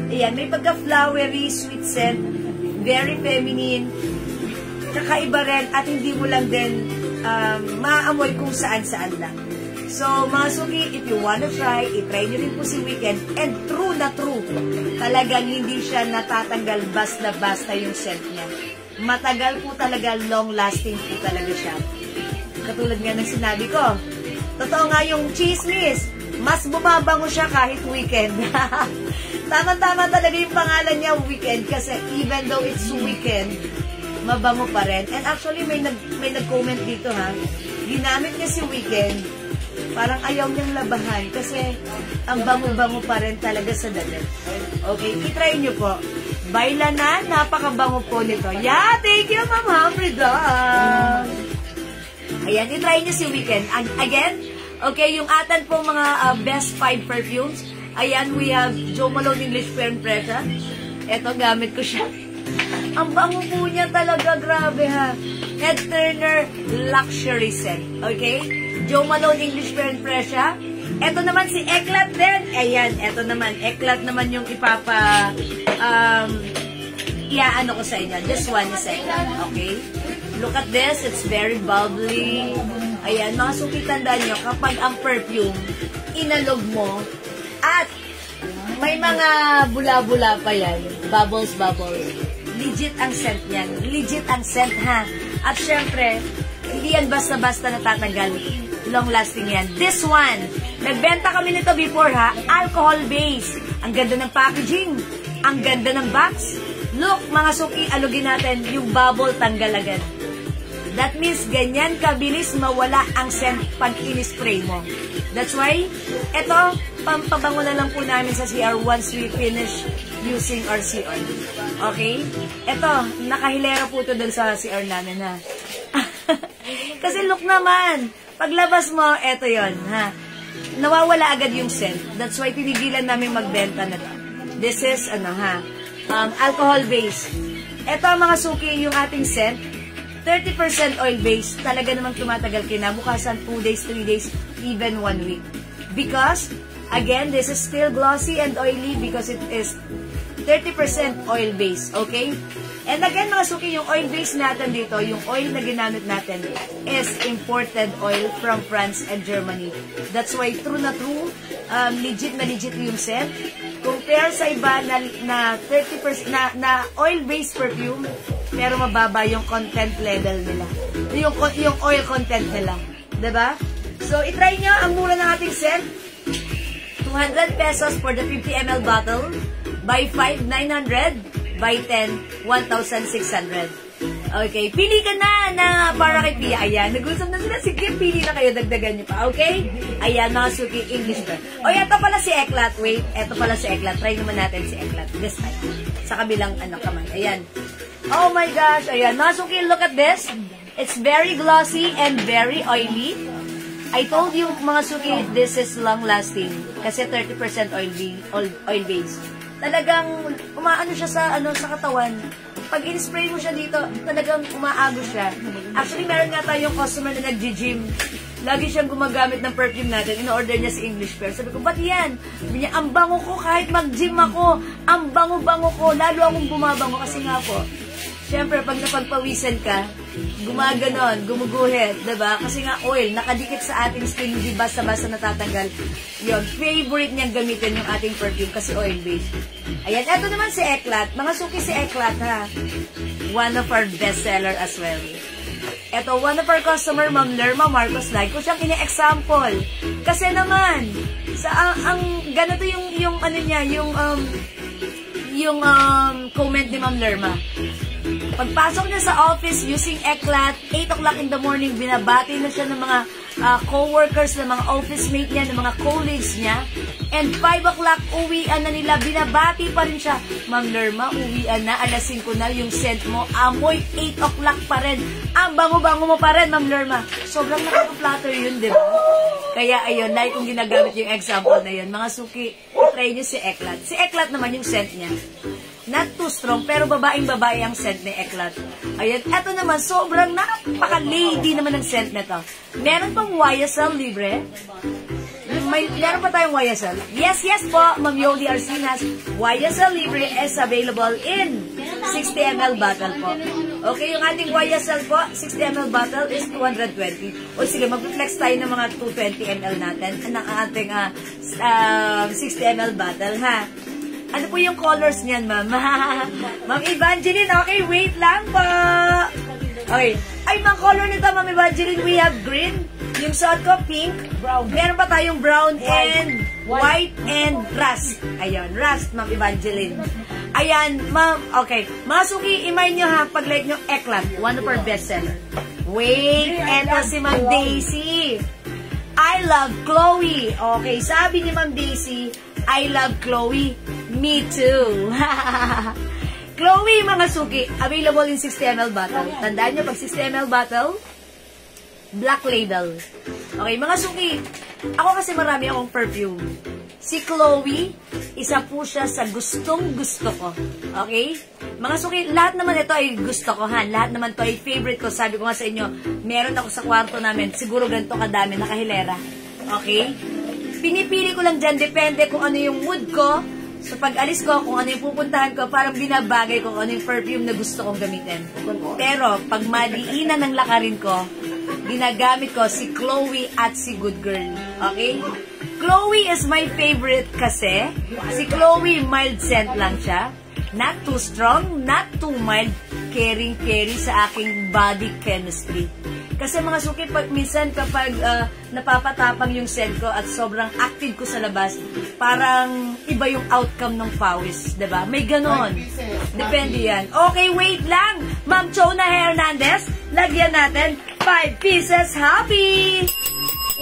ayan, may pagka-flowery, sweet scent. Very feminine. Kakaiba rin at hindi mo lang din maamoy kung saan-saan lang. So, mga suki, if you wanna try, itry nyo rin po si Weekend. And true na true, talagang hindi siya natatanggal basta-basta yung scent niya. Matagal po talaga, long-lasting po talaga siya. Katulad nga ng sinabi ko, totoo nga yung chismis, mas bumabango siya kahit Weekend. Tama-tama talaga yung pangalan niya, Weekend, kasi even though it's Weekend, mabango pa rin. And actually, may nag-comment dito ha, ginamit niya si Weekend, parang ayaw niyang labahan kasi ang bango-bango pa rin talaga sa damit. Okay, itry niyo po. Baila na, napakabango po nito. Yeah, thank you, Ma'am Humphrey Dog. Ayan, itry niyo si Weekend. Again, okay, yung atan po mga best 5 perfumes. Ayan, we have Jo Malone English Fair and Pressure. Ito, gamit ko siya. Ang bango po niya talaga, grabe ha. Head Turner Luxury Scent. Okay? Jo Malone English Fair and Pressure. Ito naman si Eclat din. Ayan, ito naman. Eclat naman yung ipapa iaano ko sa inyo. This one is Eclat. Okay? Look at this. It's very bubbly. Ayan, mga suki, tandaan nyo, kapag ang perfume, inalog mo, at may mga bula-bula pa yan. Bubbles. Legit ang scent yan. Legit ang scent, ha? At syempre, hindi yan basta-basta natatanggal. Long-lasting yan. This one, nagbenta kami nito before, ha? Alcohol base. Ang ganda ng packaging. Ang ganda ng box. Look, mga suki, alugin natin yung bubble, tanggal agad. That means, ganyan kabilis mawala ang scent pag in-spray mo. That's why, ito, pampabango na lang po namin sa CR once we finish using our CR. Okay? Ito, nakahilera po ito dun sa CR namin, ha? Kasi look naman, paglabas mo, ito yon, ha? Nawawala agad yung scent. That's why tinigilan namin magbenta na ito. This is, alcohol base. Ito, mga suki, yung ating scent, 30% oil base, talaga namang tumatagal kinabukasan, 2 days, 3 days, even 1 week. Because, again, this is still glossy and oily because it is 30% oil base, okay? And again, mga suki, yung oil base natin dito, yung oil na ginamit natin is imported oil from France and Germany. That's why, true na true, legit na legit yung scent. Compare sa iba na 30% na oil-based perfume, pero mababa yung content level nila. Yung oil content nila. Diba? So, itry nyo ang mura ng ating scent. 200 pesos for the 50 ml bottle. Buy 5, 900. Buy 10, 1,600. Okay, pili ka na para kay Pia. Ayan, nag-usap na sila. Sige, pili na kayo, dagdagan nyo pa. Okay? Ayan, mga suki, English ba? O, ito pala si Eclat. Wait, ito pala si Eclat. Try naman natin si Eclat. This time. Sa kabilang kamay. Ayan. Oh my gosh. Ayan, mga suki, look at this. It's very glossy and very oily. I told you, mga suki, this is long-lasting. Kasi 30% oil base. Talagang umaano siya sa katawan. Pag in-spray mo siya dito, talagang umaagos siya. Actually, meron nga tayong customer na nag-gym. Lagi siyang gumagamit ng perfume natin. In-order niya si English Fair. Sabi ko, ba't yan? Sabi niya, ang bango ko kahit mag-gym ako. Ang bango-bango ko. Lalo akong bumabango kasi nga po. Siyempre, pag napagpawisan ka, gumaganon, gumuguhit, diba? Kasi nga oil, nakadikit sa ating skin, hindi basta-basta natatanggal. Yun, favorite niyang gamitin yung ating perfume kasi oil-based. Ayan, eto naman si Eclat. Mga suki si Eclat, ha? One of our bestseller as well. Eto, one of our customer, Ma'am Lerma Marcos, like ko siyang ine-example. Kasi naman, ganito yung ano niya, yung comment ni Ma'am Lerma. Pagpasok niya sa office using Eclat, 8 o'clock in the morning, binabati na siya ng mga co-workers, ng mga office mate niya, ng mga colleagues niya. And 5 o'clock, uwian na nila, binabati pa rin siya. Ma'am Lerma, uwian na, alas 5 na, yung scent mo, amoy 8 o'clock pa rin. Ang bango-bango mo pa rin, Ma'am Lerma. Sobrang nakaka-flatter yun, di ba? Kaya ayun, like kung ginagamit yung example na yun, mga suki, try niyo si Eclat. Si Eclat naman yung scent niya. Not too strong, pero babaeng-babae ang scent ni Eclat. Ayan, eto naman, sobrang napaka-lady naman ang scent nito. Meron pang YSL libre. Meron pa tayong YSL. Yes, yes po, Ma'am Yoli Arsinas. YSL libre is available in 60 ml bottle po. Okay, yung ating YSL po, 60 ml bottle is 220. O sige, mag-flex tayo ng mga 220 ml natin ng ating 60 ml bottle, ha? Ano po yung colors niyan, ma'am? Ma'am Evangeline, okay, wait lang po. Okay. Ay, mga color nito, Ma'am Evangeline, we have green. Yung suot ko, pink. Brown. Meron pa tayong brown and white and rust. Ayun, rust, Ma'am Evangeline. Ayan, ma'am, okay. Mga suki, imay nyo ha, pag-like nyo, Eclat, one of our bestseller. Wait, eto si Ma'am Daisy. I love Chloe. Okay, sabi ni Ma'am Daisy, I love Chloe. Me too. Chloe, mga suki, available in 60 ml bottle. Tandaan nyo, pag 60 ml bottle, black label. Okay, mga suki, ako kasi marami akong perfume. Si Chloe, isa po siya sa gustong-gusto ko. Okay? Mga suki, lahat naman ito ay gusto ko, ha? Lahat naman ito ay favorite ko. Sabi ko nga sa inyo, meron ako sa kwarto namin, siguro ganito kadami, nakahilera. Okay? Pinipili ko lang dyan, depende kung ano yung mood ko. So, pag alis ko, kung ano yung pupuntahan ko, parang binabagay ko kung ano yung perfume na gusto kong gamitin. Pero, pag madiinan ng lakarin ko, ginagamit ko si Chloe at si Good Girl. Okay? Chloe is my favorite kasi si Chloe mild scent lang siya. Not too strong, not too mild. Caring-carry sa aking body chemistry. Kasi mga suki, minsan kapag napapatapang yung scent ko at sobrang active ko sa labas, parang iba yung outcome ng pawis, diba? May ganon. Depende yan. Okay, wait lang. Ma'am Chona Hernandez, lagyan natin 5 pieces happy!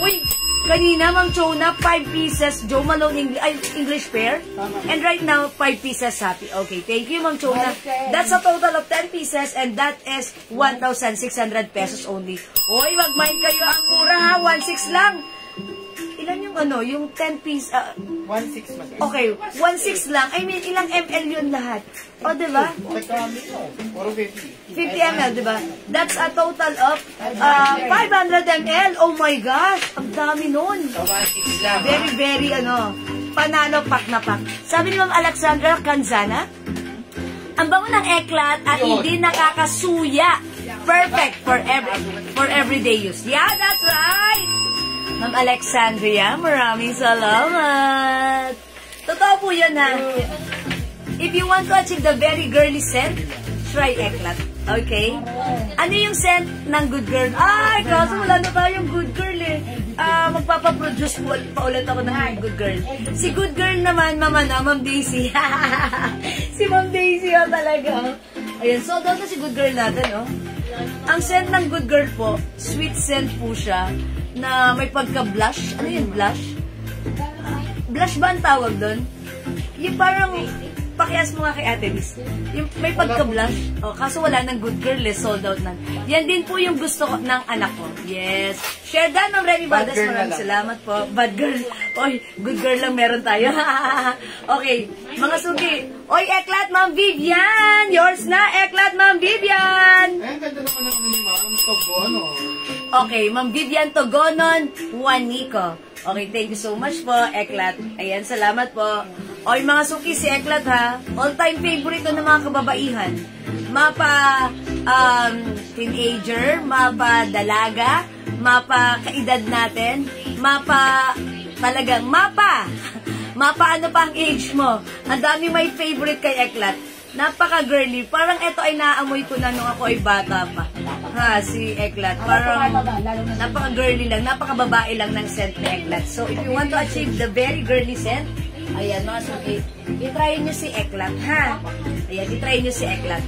Uy, kanina Ma'am Chona, 5 pieces Joe Malone English pair. And right now, 5 pieces happy. Okay, thank you Ma'am Chona. That's a total of 10 pieces and that is 1,600 pesos only. Uy, mag-mind kayo, ang mura ha, 1,600 lang. Ilan yung ano, yung 10 piece, 1,600 mag. okay, 1,600 lang. I mean, ilang ml yun lahat? O, diba? Puro 50. 50 ml, diba? That's a total of 500 ml. Oh my gosh, ang dami nun. Very, very, panalo pak na pak. Sabi ni Ma'am Alexandra Canzana, ang bango ng Eclat at hindi nakakasuya. Perfect for everyday use. Yeah, that's right. Ma'am Alexandria, maraming salamat. Totoo po yun, ha? If you want to achieve the very girly scent, try Eclat. Okay? Ano yung scent ng Good Girl? Ay, kaso wala na tayong Good Girl eh. Magpapaproduce pa ulit ako ng Good Girl. Si Good Girl naman, Ma'am Daisy. Si Ma'am Daisy, talaga. Ayan, so doon na si Good Girl natin, Ang scent ng Good Girl po, sweet scent po siya, na may pagka-blush. Ano yung blush? Blush ba ang tawag doon? Yung parang, pakias mo nga kay Ate Liz. Yung may pagka-blush. Kaso wala ng Good Girl, sold out na. Yan din po yung gusto ko ng anak ko. Yes. Share that, Ma'am Remy Valdez. Maraming salamat po. Bad girl. Oy, Good Girl lang meron tayo. Okay. Mga suki. Oy, Eclat, Ma'am Vivian. Yours na, Eclat, Ma'am Vivian. Ganda naman ako ni Ma'am Togono. Okay, Ma'am Vivian Togonon, Juanico. Okay, thank you so much po, Eclat. Ayan, salamat po. Oy, mga suki, si Eclat ha. All-time favorite ko ng mga kababaihan. teenager, mapa dalaga, mapa kaedad natin, mapa talagang mapa ano pa ang age mo. Ang dami may favorite kay Eklat. Napaka-girly. Parang ito ay naamoy ko na nung ako ay bata pa. Ha, si Eklat. Parang napaka-girly lang, napaka-babae lang ng scent ni Eklat. So, if you want to achieve the very girly scent, ayan, mga suki, itry nyo si Eklat, ha? Ayan, itry nyo si Eklat.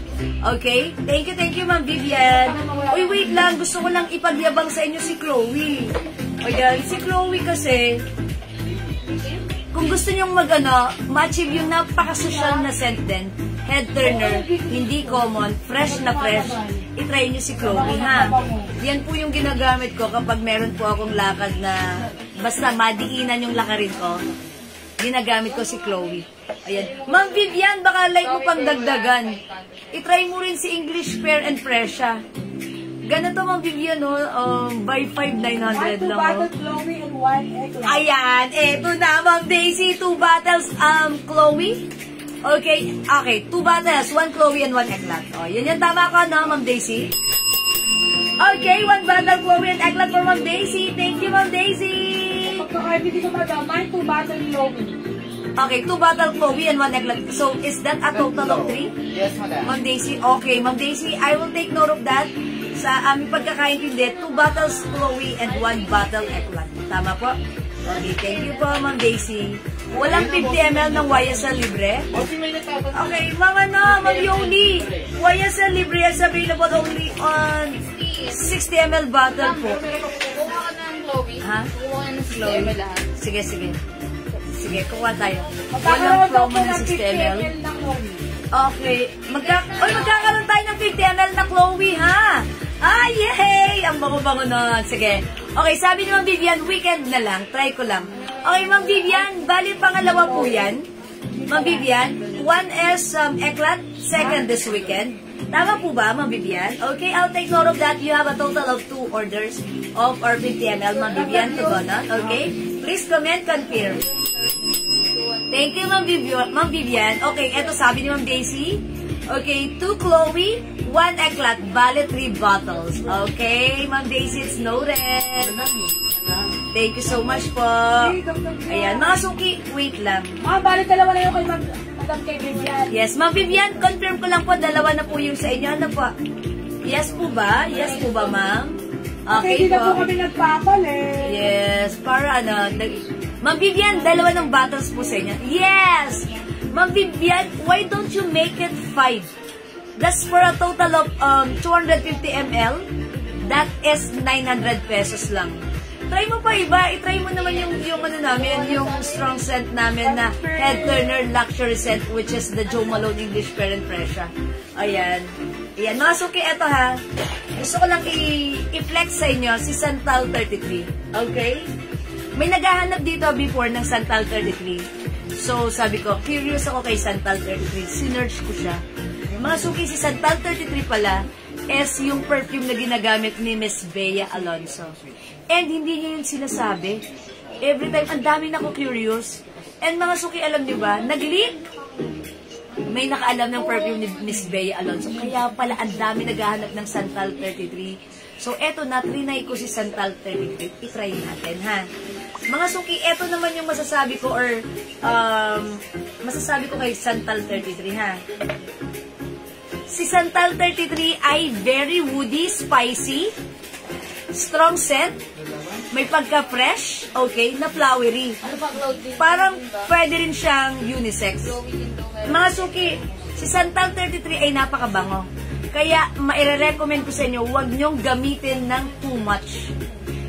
Okay? Thank you, Ma'am Vivian. Uy, wait lang. Gusto ko lang ipagyabang sa inyo si Chloe. Ayan, si Chloe kasi, kung gusto nyong ma-achieve yung napaka-social na scent din, head turner, hindi common, fresh, itry nyo si Chloe, ha? Yan po yung ginagamit ko kapag meron po akong lakad na basta madiinan yung lakarin ko. Ginagamit ko si Chloe. Ayan. Ma'am Vivian, baka like mo pang dagdagan. Itry mo rin si English Pear and Fresha. Ganito, Ma'am Vivian, by 5,900 lang. 2 bottles Chloe and 1 Eklat. Ayan, eto na, Ma'am Daisy, 2 bottles, Chloe. Okay, 2 bottles, 1 Chloe and 1 Eklat. O, yan tama ko, no, Ma'am Daisy? Okay, 1 bottle Chloe and Eklat for Ma'am Daisy. Thank you, Ma'am Daisy. Pagkakaibig ko madamay, 2 bottles Chloe. Okay, 2 bottle Chloe and 1 Eklat. So, is that a total of 3? Yes, madam. Ma'am Daisy, okay, Ma'am Daisy, I will take note of that. Sa aming pagkakaintindi, 2 bottles Chloe and 1 bottle Eklat. Tama po? Okay, thank you po, Ma'am Daisy. Walang 50 ml ng YSL Libre? Okay, may nagtatanong. Okay, Ma'am Yoli, YSL Libre is available only on 60 ml bottle po. Kuha ka ng Chloe. Ha? Kuha ka ng Chloe. 60 ml lahat. Sige. Sige, kuha tayo. Walang Magkakaroon daw promo po ng ng 60 50 ml. ml na Chloe. Okay. Magkakaroon tayo ng 50 ml na Chloe, ha? Ah, yay! Ang bango-bango nun. Sige. Okay, sabi ni Ma'am Vivian, weekend na lang. Try ko lang. Okay, Ma'am Vivian, bali pangalawa po yan. Ma'am Vivian, 1 is Eklat, second this weekend. Tama po ba, Ma'am Vivian? Okay, I'll take note of that. You have a total of 2 orders of our 50 ml, Ma'am Vivian, to go na. Okay? Please comment, confirm. Thank you, Ma'am Vivian. Okay, eto sabi ni Ma'am Daisy. Okay, 2 Chloe, 1 Eklat, bale 3 bottles. Okay, Ma'am Daisy, it's noted. Thank you so much po. Ayan, mga suki, wait lang. Balik dalawa na yung kay Madam kay Vivian. Yes, Ma'am Vivian, confirm ko lang po, dalawa na po yung sa inyo. Ano po? Yes po ba? Yes po ba, Ma'am? Okay Hindi na po po. kami nagpapalit. Yes, para Ma'am Vivian, dalawa ng bottles po sa inyo. Yes! Ma'am Vivian, why don't you make it 5? That's for a total of 250 ml. That is 900 pesos lang. Try mo pa iba, i-try mo naman yung ano namin, yung strong scent namin na head turner luxury scent, which is the Joe Malone English Pear and Fresha. Ayan. Ayan, mga suki, eto ha. Gusto ko lang i-flex sa inyo si Santal 33. Okay? May naghahanap dito before ng Santal 33. So, sabi ko, curious ako kay Santal 33. Sinearch ko siya. Mga suki, si Santal 33 pala is yung perfume na ginagamit ni Miss Bea Alonzo. And hindi niya yun sinasabi. Every time, ang dami na ko curious. And mga suki, alam niyo ba, nag-leak. May nakaalam ng perfume ni Miss Bea Alonzo. Kaya pala, ang dami naghahanap ng Santal 33. So, eto na, trinay ko si Santal 33. I-try natin, ha? Mga suki, eto naman yung masasabi ko or masasabi ko kay Santal 33, ha? Si Santal 33 ay very woody, spicy, strong scent, may pagka-fresh, okay, na flowery. Ano pa, Chloe? Parang pwede rin siyang unisex. Mga suki, si Santal 33 ay napakabango. Kaya, maire-recommend ko sa inyo, huwag nyong gamitin ng too much.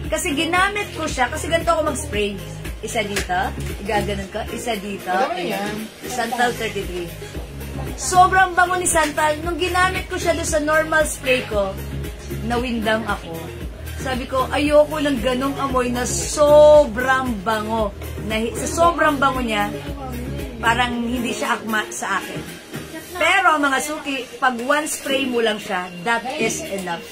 Kasi ginamit ko siya, kasi ganito ako mag-spray. Isa dito, igaganon ko, isa dito. Ayan. Santal 33. Sobrang bango ni Santal. Nung ginamit ko siya doon sa normal spray ko, nawindang ako. Sabi ko, ayoko ng ganong amoy na sobrang bango. Sa sobrang bango niya, parang hindi siya akma sa akin. Pero mga suki, pag one spray mo lang siya, that is enough.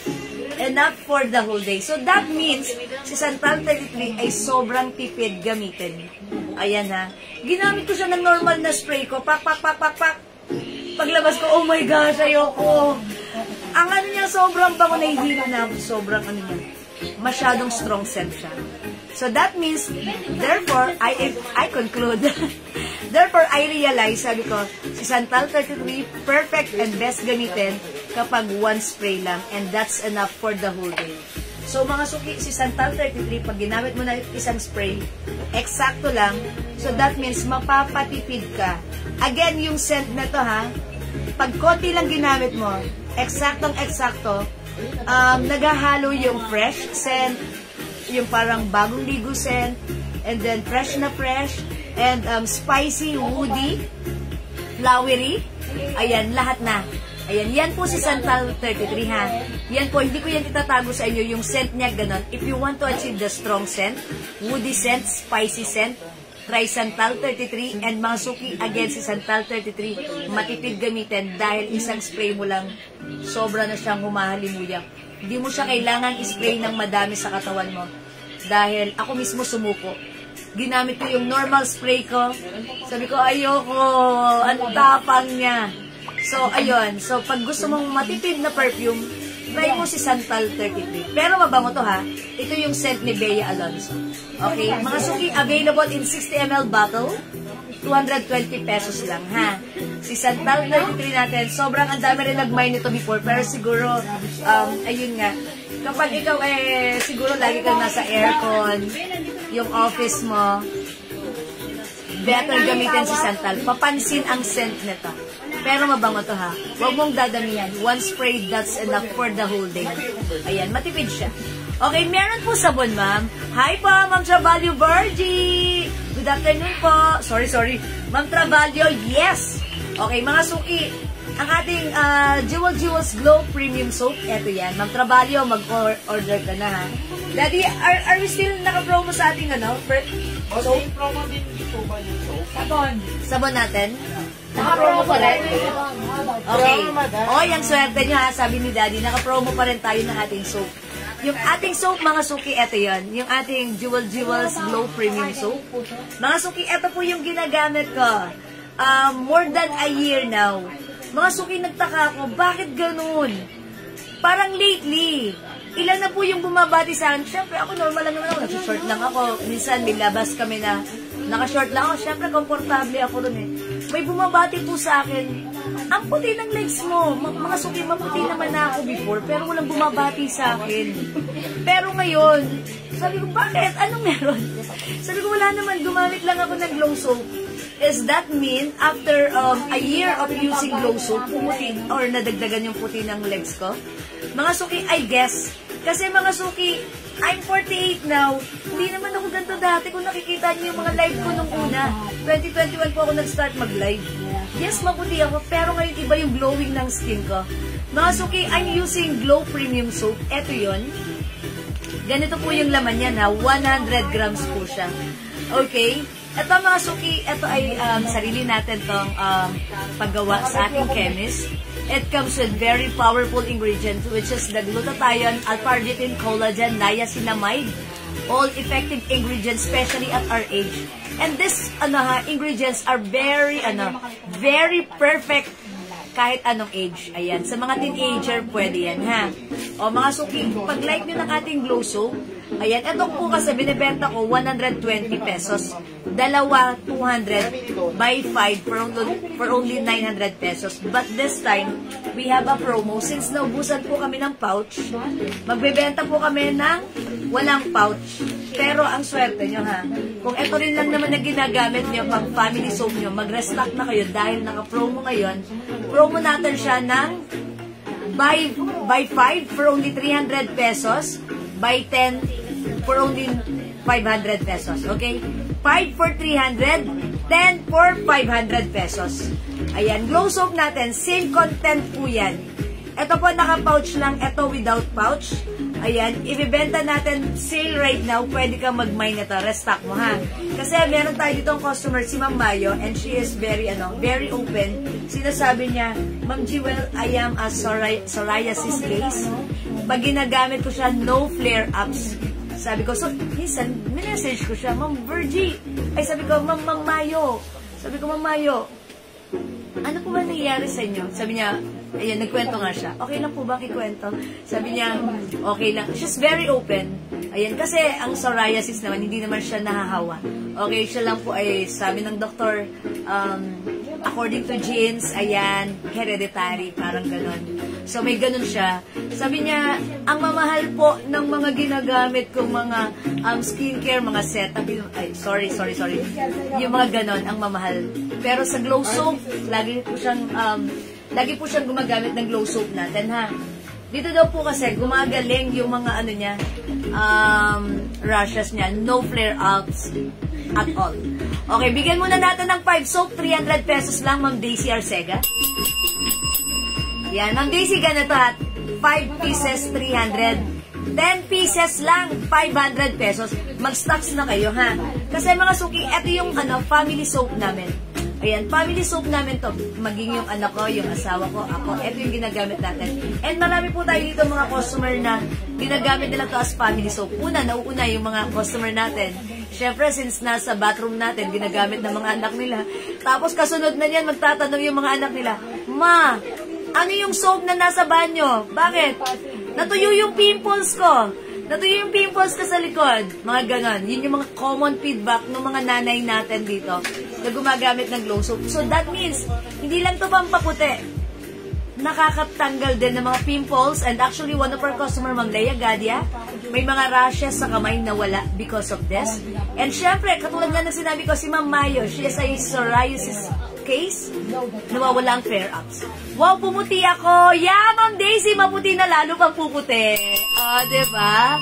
Enough for the whole day. So that means, si Santal 33 ay sobrang tipid gamitin. Ayan ha. Ginamit ko siya ng normal na spray ko. Pak, pak, pak, pak, pak. Paglabas ko, oh my gosh, ayoko. Ang ano niya, sobrang bango na hihilo na, sobrang ano niya, masyadong strong scent siya. So that means, therefore, I conclude, therefore, I realize, sabi ko, si Santal 33, perfect and best gamitin kapag one spray lang, and that's enough for the whole day. So mga suki, si Santal 33, pag ginamit mo na isang spray, eksakto lang, so that means mapapatipid ka. Again, yung scent na to ha, pag konti lang ginamit mo, eksaktong-eksakto, naghahalo yung fresh scent, yung parang bagong ligo scent, and then fresh na fresh, and spicy, woody, flowery, ayan, lahat na. Ayan, yan po si Santal 33 ha. Yan po, hindi ko yan itatago sa inyo, yung scent niya, ganon. If you want to achieve the strong scent, woody scent, spicy scent, try Santal 33, and mga suki, again, si Santal 33, matipid gamitin dahil isang spray mo lang, sobra na siyang humahalimuyak. Hindi mo siya kailangan i-spray ng madami sa katawan mo. Dahil ako mismo sumuko. Ginamit ko yung normal spray ko. Sabi ko, ayoko, ang tapang niya. So, ayun. So, pag gusto mong matipid na perfume, try mo si Santal 33. Pero mabango to ha. Ito yung scent ni Bea Alonzo. Okay? Mga suki, available in 60 ml bottle. 220 pesos lang ha. Si Santal 33 natin, sobrang ang dami rin nag-mine nito before. Pero siguro, ayun nga. Kapag ikaw siguro lagi kang nasa aircon, yung office mo, better gamitin si Santal. Papansin ang scent nito. Pero mabango to ha. Huwag mong dadamihan. One spray, that's enough for the whole day. Ayan, matipid siya. Okay, meron po sabon, ma'am. Hi po, Ma'am Trabalyo Virgie. Good afternoon po. Sorry. Ma'am Trabalyo, yes. Okay, mga suki. Ang ating Jewels Glow Premium Soap. Eto yan. Ma'am Trabalyo, mag-order ka na ha. Daddy, are we still naka-promo sa ating So, promo din dito ba yung soap? sabon natin? Naka-promo pa rin? Okay. Oh, yung swerte nyo ha, sabi ni Daddy, naka-promo pa rin tayo ng ating soap. Yung ating soap, mga suki, eto yon. Yung ating Jewels Glow Premium Soap. Mga suki, eto po yung ginagamit ko. More than a year now. Mga suki, nagtaka ako, bakit ganun? Parang lately, ilan na po yung bumabati sa akin. Siyempre, ako normal lang naman ako. Nag-short lang ako. Minsan, may labas kami na naka-short lang ako. Siyempre, komportable ako rin eh. May bumabati po sa akin. Ang puti ng legs mo. Mga suki, maputi naman na ako before. Pero walang bumabati sa akin. Pero ngayon, sabi ko, bakit? Anong meron? Sabi ko, wala naman. Gumamit lang ako ng glow soap. Does that mean, after a year of using glow soap, pumuti or nadagdagan yung puti ng legs ko? Mga suki, I guess. Kasi mga suki, I'm 48 now. Hindi naman ako ganito dati. Kung nakikita niyo yung mga live ko nung una, 2021 po ako nag-start mag-live. Yes, maputi ako, pero ngayon iba yung glowing ng skin ko. Mga suki, I'm using Glow Premium Soap. Eto yun. Ganito po yung laman niya na 100 grams po siya. Okay? Ito mga suki, ito ay sarili natin tong paggawa sa ating chemist. It comes with very powerful ingredients which is the glutathione, alpha-arginine, collagen, niacinamide. All effective ingredients, especially at our age. And this ingredients are very perfect kahit anong age. Ayan, sa mga teenager pwede yan ha. O mga suki, pag like nyo ng ating glow soap, ayan, etong po kasi binibenta ko 120 pesos. Dalawa 200 by 5 for only 900 pesos. But this time, we have a promo. Since naubusan po kami ng pouch, magbebenta po kami ng walang pouch. Pero ang swerte nyo ha, kung ito rin lang naman na ginagamit nyo pang family soap nyo, mag-restock na kayo dahil naka-promo ngayon. Promo natin siya ng by 5 for only 300 pesos, by 10 for only 500 pesos. Okay? 5 for 300, 10 for 500 pesos. Ayan, glow soap natin, same content po yan. Ito po naka-pouch lang, ito without pouch. Ayan, ibibenta natin sale right now. Pwede kang mag-mine nito. Restock mo ha. Kasi meron tayo ditong customer, si Ma'am Mayo, and she is very open. Sinasabi niya, Ma'am Jewel, I am a psoriasis case. Pag ginagamit ko siya, no flare-ups. Sabi ko, so, minsan, minessage ko siya, Ma'am Virgie. Ay, sabi ko, Ma'am Mayo. Sabi ko, Ma'am Mayo, ano po ba nangyayari sa inyo? Sabi niya, Ayan, nagkwento nga siya. Okay lang po ba ikwento? Sabi niya, okay lang. She's very open. Ayan, kasi ang psoriasis naman, hindi naman siya nahahawa. Okay, siya lang po ay sabi ng doktor, according to genes, ayan, hereditary, parang ganon. So, may ganon siya. Sabi niya, ang mamahal po ng mga ginagamit kong mga skincare, mga setup, ay, sorry. Yung mga ganon, ang mamahal. Pero sa glow soap, lagi po siyang gumagamit ng glow soap natin, ha? Dito daw po kasi, gumagaling yung mga ano niya, rashes niya, no flare-ups at all. Okay, bigyan muna natin ng 5 soap, 300 pesos lang, Ma'am Daisy Arcega. Yan, Ma'am Daisy, ganito ha, 5 pieces, 300. 10 pieces lang, 500 pesos. Mag-stocks na kayo, ha? Kasi mga suki, ito yung family soap namin. Ayan, family soap namin to. Maging yung anak ko, yung asawa ko, ako. Ito yung ginagamit natin. And marami po tayo dito mga customer na ginagamit nila to as family soap. Nauuna yung mga customer natin. Siyempre, since nasa bathroom natin, ginagamit ng mga anak nila. Tapos kasunod na yan, magtatanong yung mga anak nila, Ma, ano yung soap na nasa banyo? Bakit? Natuyo yung pimples ko. Natuyo yung pimples ko sa likod. Mga ganon. Yun yung mga common feedback ng mga nanay natin dito na gumagamit ng glow soap. So that means, hindi lang to pampaputi. Nakakatanggal din ng mga pimples. And actually, one of our customer, Ma'am Leia Gadia, may mga rashes sa kamay na wala because of this. And syempre, katulad nga ng sinabi ko, si Ma'am Mayo, she is a psoriasis case, nawawala ang flare-ups. Wow, pumuti ako! Yeah, Ma'am Daisy, maputi na lalo pang puputi. Diba?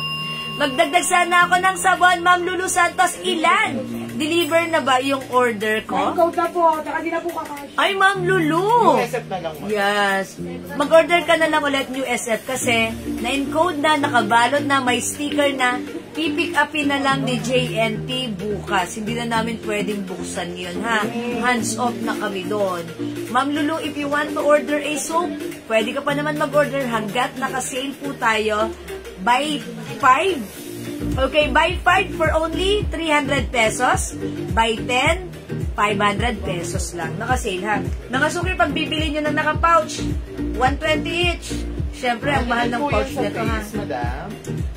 Magdagdag sana ako ng sabon, Ma'am Lulu Santos. Ilan? Deliver na ba yung order ko? Code na po, tsaka di na po kakash. Ay, Ma'am Lulu! New SF na lang. Yes. Mag-order ka na lang ulit New SF kasi na-encode na, nakabalot na, may sticker na. Pipick upin na lang ni JNT bukas. Hindi na namin pwedeng buksan yun, ha? Hands off na kami doon. Ma'am Lulu, if you want to order a soap, pwede ka pa naman mag-order hanggat naka-sale po tayo. Buy 5. Okay, buy 5 for only 300 pesos. Buy 10, 500 pesos lang. Naka-sale, ha? Mga sukri, pag bibili nyo ng naka-pouch, 120 each. Siyempre, ang mahal ng pouch nito, ha? Madam.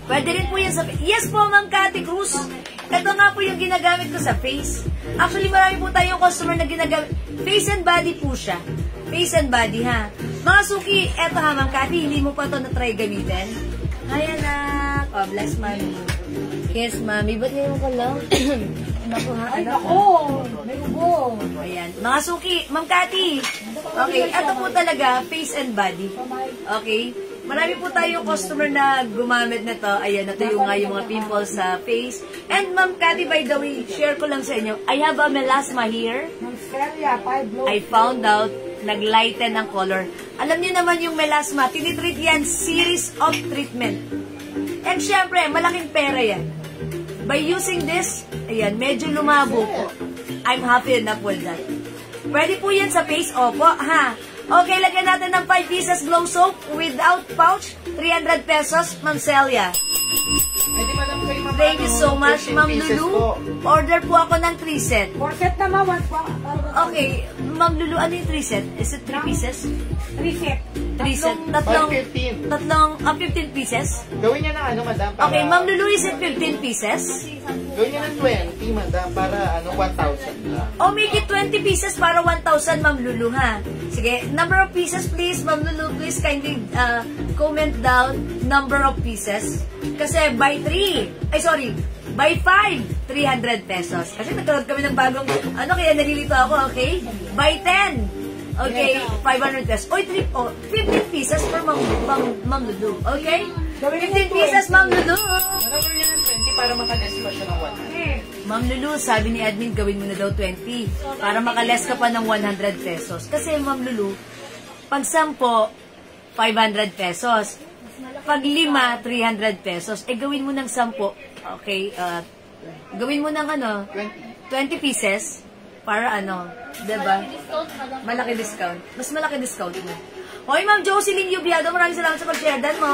Pwede rin po yan sa face. Yes po, Ma'am Cathy Cruz. Ito nga po yung ginagamit ko sa face. Actually, marami po tayong customer na ginagamit. Face and body po siya. Face and body, ha? Mga suki, eto ha, Ma'am Cathy, hindi mo pa ito na-try gamitin. Hi, anak. Oh, bless Mami. Yes, Mami. Ba't ngayon ko lang? Naku, ha? Ay, Anak, nako! May ubo! ayan. Mga suki, Ma'am Cathy. Okay, ito po talaga, face and body. Okay? Marami po tayong customer na gumamit na to. Ayan, natuyo nga yung mga pimples sa face. And Ma'am Cathy, by the way, share ko lang sa inyo. I have a melasma here. Ng Celia, 5 blue. I found out, naglighten ang color. Alam niyo naman yung melasma, tinitreat yan, series of treatment. And syempre, malaking pera yan. By using this, ayan, medyo lumabo po. I'm happy enough with that. Pwede po yan sa face, opo, ha? Okay, lagyan natin ng 5 pieces glow soap without pouch, 300 pesos, Ma'am Celia. Thank you so much, Ma'am Lulu. Order po ako ng 3 set. 4 set naman, 1 pa. Okay, Ma'am Lulu, ano yung 3 set? Is it 3 pieces? 3 set. 3 set. Tatlong 15 pieces? Gawin niya ng ano, madam, para... Okay, Ma'am Lulu, is it 15 pieces? Gawin niya ng 20, madam, para 1,000 lang. Oh, make it 20 pieces para 1,000, Ma'am Lulu, ha? Sige, number of pieces, please. Ma'am Lulu, please kindly comment down number of pieces. Kasi buy 3, buy 5, 300 pesos. Kasi nagkaroon kami ng bagong, kaya nalilito ako, okay? Buy 10. Okay, 500 pesos. Oy, 15 pieces for Ma'am Lulu. Okay? 15 pieces, Ma'am Lulu. Gawin niya ng 20 para makaless pa siya ng 100. Ma'am Lulu, sabi ni admin, gawin mo na daw 20 para makaless ka pa ng 100 pesos. Kasi, Ma'am Lulu, pag 10, 500 pesos. Pag 5, 300 pesos. Gawin mo ng 10. Okay, gawin mo ng 20 pieces para diba? Malaki discount. Mas malaki discount mo. Hoy, Ma'am Jocelyn Yubiado, maraming salamat sa pag-share dan mo.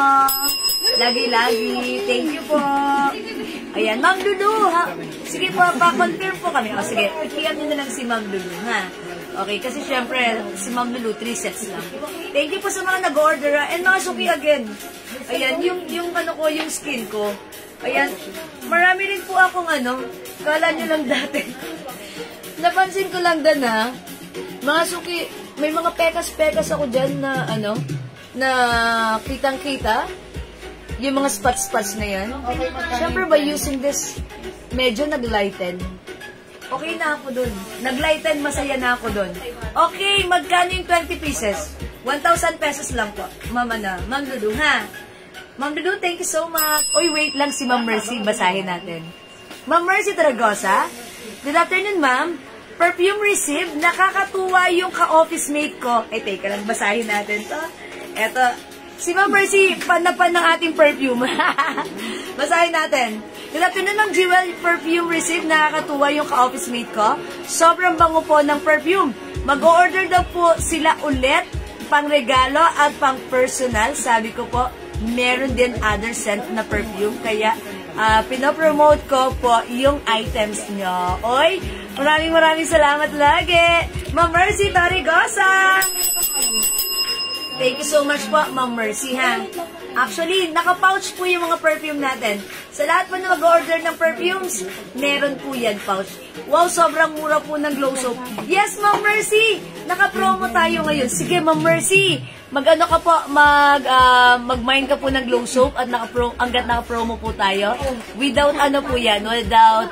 Lagi-lagi. Thank you po. Ayan, Ma'am Lulu, ha? Sige po, pa-confirm po kami. O, sige, i-PM nyo na lang si Ma'am Lulu, ha? Okay, kasi syempre, si Ma'am Lulu, 3 sets lang. Thank you po sa mga nag-order, and mga suki again. Ayan, yung yung skin ko. Ayan, marami rin po akong kala nyo lang dati. Napansin ko lang din mga suki, may mga pekas-pekas ako dyan na na kitang-kita. Yung mga spots-spots na yan. Siyempre, by using this, medyo nag-lighten. Okay na ako dun. Nag-lighten, masaya na ako dun. Okay, magkano yung 20 pieces? 1,000 pesos lang po. Ma'am Lulu, ha? Ma'am Lulu, thank you so much. Uy, wait lang si Ma'am Mercy. Basahin natin. Ma'am Mercy Taragosa. Good afternoon, ma'am. Perfume received. Nakakatuwa yung ka-office mate ko. Teka lang, basahin natin to. Eto, si Ma'am Mercy, pan ng ating perfume. Basahin natin. Good afternoon, Ma'am Jewel. Perfume received. Nakakatuwa yung ka-office mate ko. Sobrang bango po ng perfume. Mag-order daw po sila ulit pang regalo at pang personal. Sabi ko po, meron din other scent na perfume. Kaya, pinopromote ko po yung items nyo. Oy, maraming salamat lagi. Ma'am Mercy Tarigosa. Thank you so much po, Ma'am Mercy, ha? Actually, naka-pouch po yung mga perfume natin. Sa lahat po na mag-order ng perfumes, meron po yan pouch. Wow, sobrang mura po ng glow soap. Yes, Ma'am Mercy! Naka-promo tayo ngayon. Sige, Ma'am Mercy, mag-mine ka po ng glow soap at hanggat naka-promo po tayo. Without po yan, without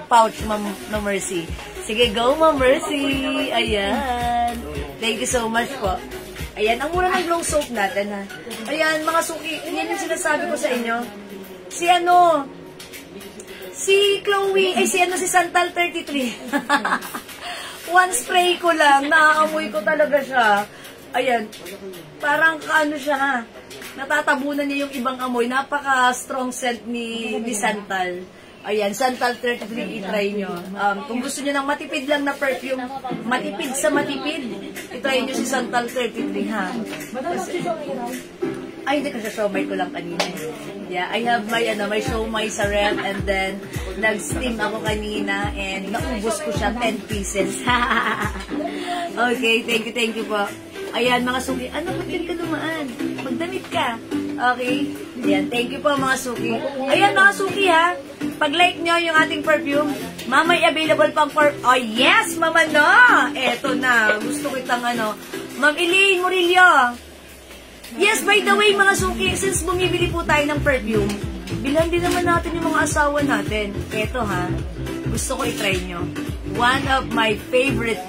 pouch, Ma'am Mercy. Sige, go, Ma'am Mercy. Ayan. Thank you so much po. Ayan, ang mura ng glow soap natin, ha. Ayan, mga suki, yan yung sinasabi ko sa inyo. Si Chloe, si Santal 33. One spray ko lang, naaamoy ko talaga siya. Ayan, parang siya, ha. Natatabunan niya yung ibang amoy. Napaka-strong scent ni Santal. Ayan, Santal 33, itry nyo. Kung gusto nyo ng matipid lang na perfume, matipid sa matipid, itry nyo si Santal 33, ha? Ay, hindi kasi siomay ko lang kanina. Yeah, I have my siomay sa ref, and then nag-steam ako kanina, and naubos ko siya 10 pieces. Okay, thank you po. Ayan, mga suki. Ba't din ka dumaan? Magdamit ka. Okay? Ayan, thank you po, mga suki. Ayan, mga suki, ha? Pag-like nyo yung ating perfume, mamay available pang oh, yes, mama, no! Eto na. Gusto ko itang Ma'am Elaine Murillo. Yes, by the way, mga suki, since bumibili po tayo ng perfume, bilhan din naman natin yung mga asawa natin. Eto, ha? Gusto ko itry nyo. One of my favorite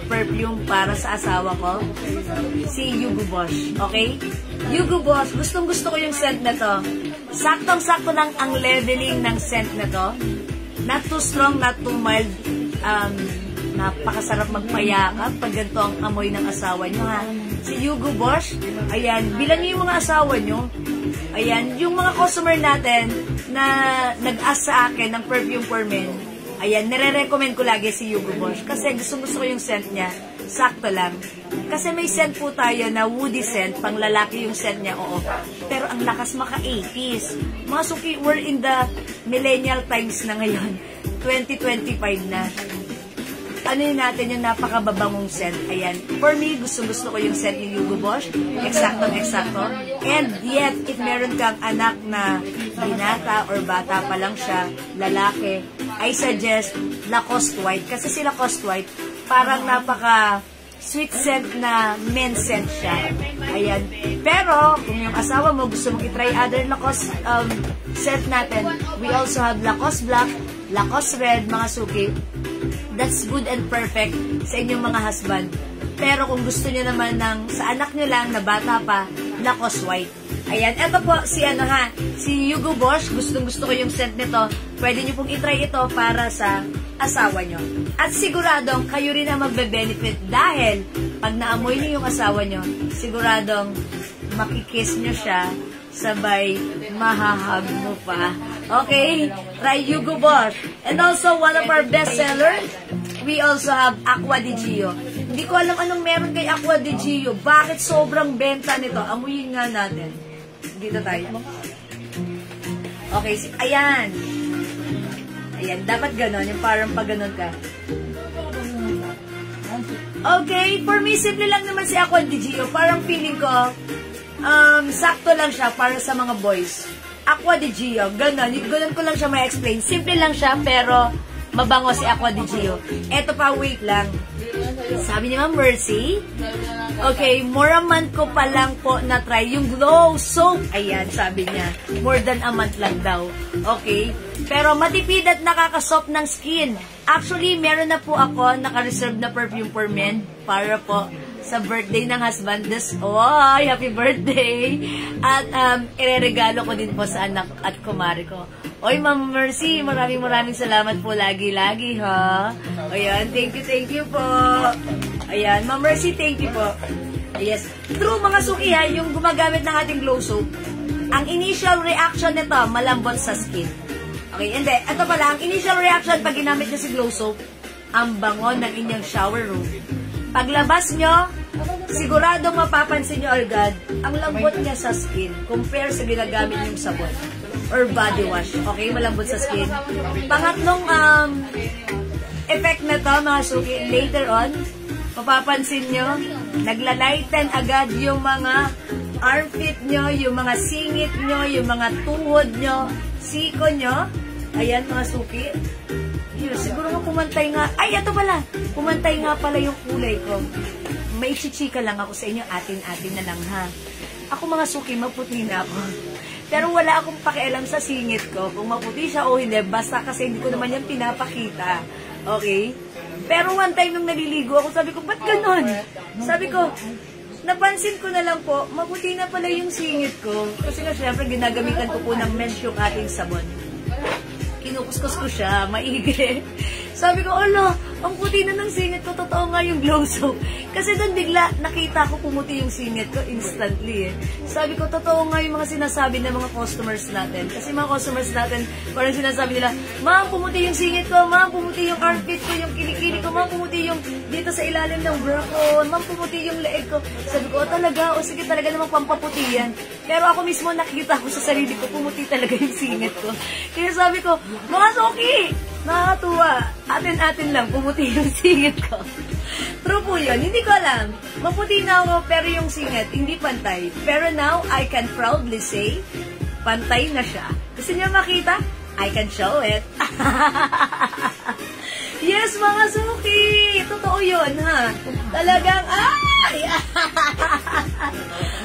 perfume para sa asawa ko, si Hugo Boss. Okay? Hugo Boss, gustong-gusto ko yung scent na to. Saktong-sakto lang ang leveling ng scent na to. Not too strong, not too mild. Napakasarap magpayakap pag ganito ang amoy ng asawa nyo, ha. Si Hugo Boss, ayan, bilang nyo yung mga asawa nyo. Ayan, yung mga customer natin na nag-ask sa akin ng perfume for men, ayan, nire-recommend ko lagi si Hugo Boss kasi gusto ko yung scent niya. Sakto lang. Kasi may scent po tayo na woody scent, pang lalaki yung scent niya, oo. Pero ang lakas maka-80s. Mga suki, we're in the millennial times na ngayon. 2025 na. Yun natin yung napakababangong scent. Ayan. For me, gusto ko yung scent ni Hugo Boss. Eksakto. And yet, if meron kang anak na binata or bata pa lang siya, lalaki, I suggest Lacoste White. Kasi si Lacoste White, parang napaka sweet scent na men scent siya. Ayan. Pero, kung yung asawa mo gusto mong itry other Lacoste scent natin, we also have Lacoste Black, Lacoste Red, mga suki. That's good and perfect sa inyong mga husband. Pero kung gusto niyo naman sa anak niyo lang na bata pa, Lacoste White. Ayan, eto po si Hugo Boss, gustong-gusto ko yung scent nito. Pwede niyo pong itry ito para sa asawa niyo. At siguradong kayo rin ang magbe-benefit dahil pag naamoy niyo yung asawa niyo, siguradong makikiss niyo siya, sabay mahahag mo pa. Okay? Try Hugo Boss. And also, one of our best-seller, we also have Aqua di Gio. Hindi ko alam anong meron kay Aqua di Gio. Bakit sobrang benta nito? Amuyin nga natin. Dito tayo. Okay, ayan. Ayan, dapat ganon. Yung parang pag ganon ka. Okay, for me, simple lang naman si Aqua di Gio. Parang feeling ko, sakto lang siya para sa mga boys. Aqua di Gio, ganun ko lang siya ma-explain. Simple lang siya, pero mabango si Aqua di Gio. Eto pa, wait lang. Sabi ni Ma'am Mercy, okay, more a month ko pa lang po na-try yung Glow Soap. Ayan, sabi niya. More than a month lang daw. Okay. Pero matipid at nakaka-soft ng skin. Actually, meron na po ako naka-reserve na perfume for men para po sa birthday ng husband. Happy birthday! At ireregalo ko din po sa anak at kumari ko. Oy, Ma'am Mercy, maraming salamat po lagi-lagi, ha? Ayan, thank you po. Ayan, Ma'am Mercy, thank you po. Yes. True, mga suki, ha, yung gumagamit ng ating Glow Soap, ang initial reaction nito, malambot sa skin. Okay, hindi. Ito pala, ang initial reaction pag ginamit nyo si Glow Soap, ang bango ng inyong shower room. Paglabas nyo, siguradong mapapansin nyo agad ang lambot niya sa skin compare sa ginagamit yung sabon or body wash. Okay, malambot sa skin. Pangatlong effect na to, mga suki, later on, mapapansin nyo, naglalighten agad yung mga armpit nyo, yung mga singit nyo, yung mga tuhod nyo, siko nyo. Ayan, mga suki. Yun, siguro nga pumantay nga. Ay, ito pala. Pumantay nga pala yung kulay ko. May chichika lang ako sa inyo. Atin-atin na lang, ha. Ako, mga suki, maputi na ako. Pero wala akong pakialam sa singit ko. Kung maputi siya o hindi. Basta kasi hindi ko naman yan pinapakita. Okay? Pero one time nung naliligo ako, sabi ko, ba't ganon? Sabi ko, napansin ko na lang po, maputi na pala yung singit ko. Kasi nga, syempre, ginagamitan ko po ng men's yung ating sabon. Kinukuskus ko siya, maigi. Sabi ko, ala, ang puti na ng singit ko, totoo nga yung Glow Soap. Kasi doon bigla, nakita ko pumuti yung singit ko instantly. Sabi ko, totoo nga yung mga sinasabi ng mga customers natin. Kasi mga customers natin, parang sinasabi nila, ma'am, pumuti yung singit ko, ma'am, pumuti yung armpit ko, yung kilikili ko, ma'am, pumuti yung dito sa ilalim ng bra ko, ma'am, pumuti yung leeg ko. Sabi ko, talaga, o sige, talaga namang pampaputi yan. Pero ako mismo nakikita ko sa sarili ko, pumuti talaga yung singit ko. Kaya sabi ko, mga suki, nakakatuwa. Atin-atin lang, pumuti yung singit ko. True po yun. Hindi ko alam. Maputi na ako, pero yung singit, hindi pantay. Pero now, I can proudly say, pantay na siya. Gusto niyo makita? I can show it. Yes, mga suki! Totoo yun, ha? Talagang, ay!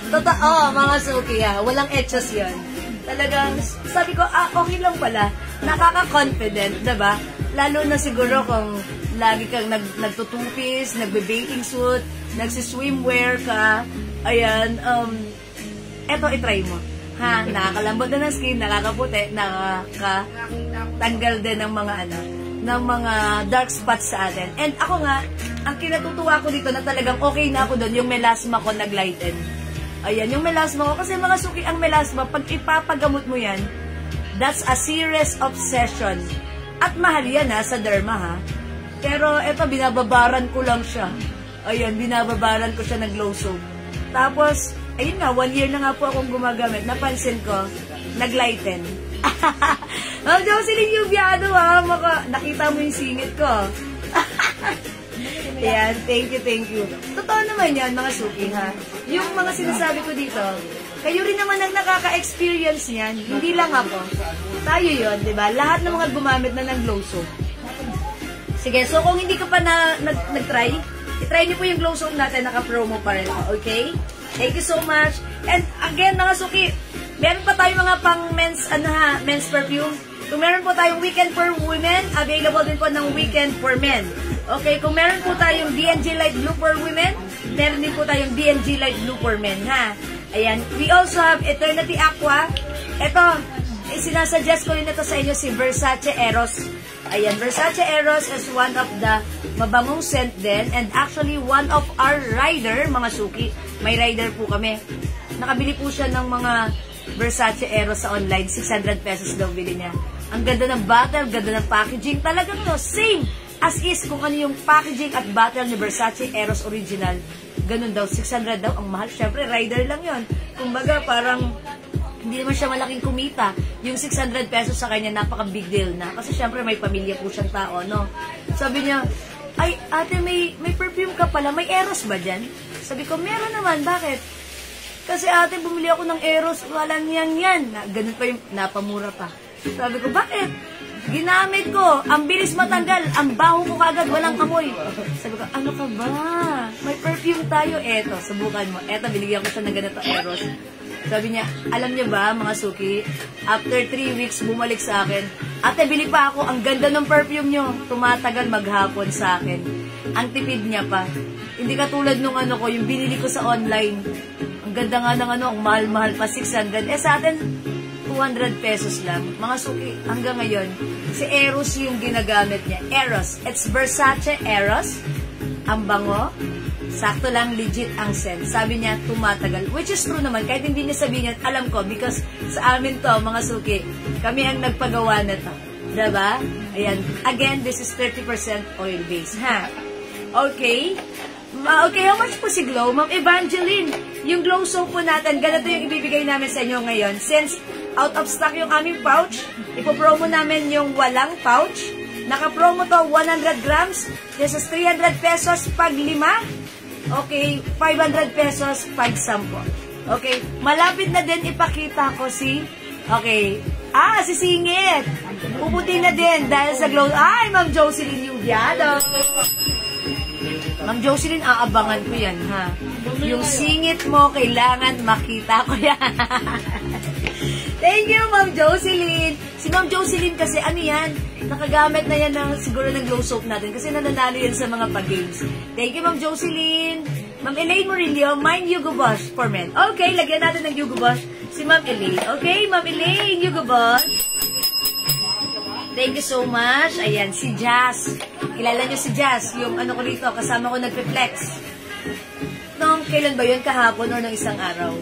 Totoo, mga suki, ha? Walang etchos yun. Talagang, sabi ko, okay lang pala. Nakaka-confident, diba? Lalo na siguro kung lagi kang nagtutupis, nagbe-bathing suit, nagsiswimwear ka, ayan, eto, itry mo. Ha, nakakalambot na ng skin, nakakaputi, nakakatanggal din ng mga ng mga dark spots sa atin. And ako nga, ang kinatutuwa ko dito na talagang okay na ako doon, yung melasma ko naglighten. Ayan, yung melasma ko. Kasi mga suki, ang melasma, pag ipapagamot mo yan, that's a serious obsession. At mahal yan, ha, sa derma, ha. Pero, eto, binababaran ko lang siya. Ayan, binababaran ko siya ng Glow Soap. Tapos, ayun nga, 1 year na nga po akong gumagamit. Napansin ko, naglighten. Ma'am Jocelyn Yubiado, ha. Nakita mo yung singit ko. Ayan, thank you. Totoo naman yan, mga suki, ha. Yung mga sinasabi ko dito, kayo rin naman ang nakaka-experience yan. Hindi lang ako. Tayo yun, diba? Lahat ng mga gumamit na ng Glow Soap. Sige, so kung hindi ka pa nag-try, i-try niyo po yung Glow Soap natin, naka-promo pa rin. Okay? Thank you so much. And again, mga suki, meron pa tayong mga pang men's perfume. Kung meron po tayong weekend for women, available din po ng weekend for men. Okay, kung meron po tayong D&G Light Blue for women, meron din po tayong D&G Light Blue for men, ha? Ayan. We also have Eternity Aqua. Ito, sinasuggest ko rin ito sa inyo, si Versace Eros. Ayan, Versace Eros is one of the mabangong scent din. And actually, one of our rider, mga suki, may rider po kami. Nakabili po siya ng mga Versace Eros sa online. 600 pesos daw bili niya. Ang ganda ng bottle, ganda ng packaging. Talagang no, same as is kung ano yung packaging at bottle ni Versace Eros Original. Ganun daw, 600 daw. Ang mahal, syempre, rider lang yon. Kumbaga, parang hindi naman siya malaking kumita. Yung 600 pesos sa kanya, napaka-big deal na. Kasi syempre, may pamilya po siyang tao, no? Sabi niya, ay, ate, may perfume ka pala. May Eros ba dyan? Sabi ko, meron naman. Bakit? Kasi ate, bumili ako ng Eros. Walang yan. Ganun pa yung napamura pa. Sabi ko, bakit? Ginamit ko. Ang bilis matanggal. Ang baho ko kagad. Walang amoy. Sabi ko, ano ka ba? May perfume tayo. Eto, subukan mo. Eto, binigyan ko siya ng ganito Eros. Sabi niya, alam niyo ba, mga suki, after 3 weeks, bumalik sa akin. Ate, bili pa ako. Ang ganda ng perfume niyo. Tumatagal maghapon sa akin. Ang tipid niya pa. Hindi katulad nung ano ko, yung binili ko sa online. Ang ganda nga ng ano, ang mahal-mahal pa, 600. Sa atin, 200 pesos lang. Mga suki, hanggang ngayon, si Eros yung ginagamit niya. Eros. It's Versace Eros. Ang bango. Sakto lang, legit ang scent. Sabi niya, tumatagal. Which is true naman. Kahit hindi niya sabihin yan, alam ko. Because sa amin to, mga suki, kami ang nagpagawa na to. Diba? Ayan. Again, this is 30% oil-based. Ha? Okay. Okay, how much po si Glow? Ma'am Evangeline, yung Glow soap po natin, ganito yung ibibigay namin sa inyo ngayon. Since out of stock yung aming pouch, ipopromo namin yung walang pouch. Naka-promo to, 100 grams. This is 300 pesos pag 5. Okay, 500 pesos pag 10. Okay, malapit na din ipakita ko si... Okay, si Singit. Puputi na din dahil sa Glow... Ay, Ma'am Jocelyn yung diado. Ma'am Jocelyn, aabangan ko yan, ha? Yung singit mo, kailangan makita ko yan. Thank you, Ma'am Jocelyn. Si Ma'am Jocelyn kasi, ano yan? Nakagamit na yan siguro ng Glow soap natin kasi nananalo yan sa mga pag-games. Thank you, Ma'am Jocelyn. Ma'am Elaine Murillo, mine Hugo Boss for men. Okay, lagyan natin ng Hugo Boss si Ma'am Elaine. Okay, Ma'am Elaine, Hugo Boss. Thank you so much. Ayan, si Jazz. Kilala niyo si Jazz, yung ano ko rito, kasama ko nagpe-flex. Nung kailan ba yun? Kahapon o ng isang araw?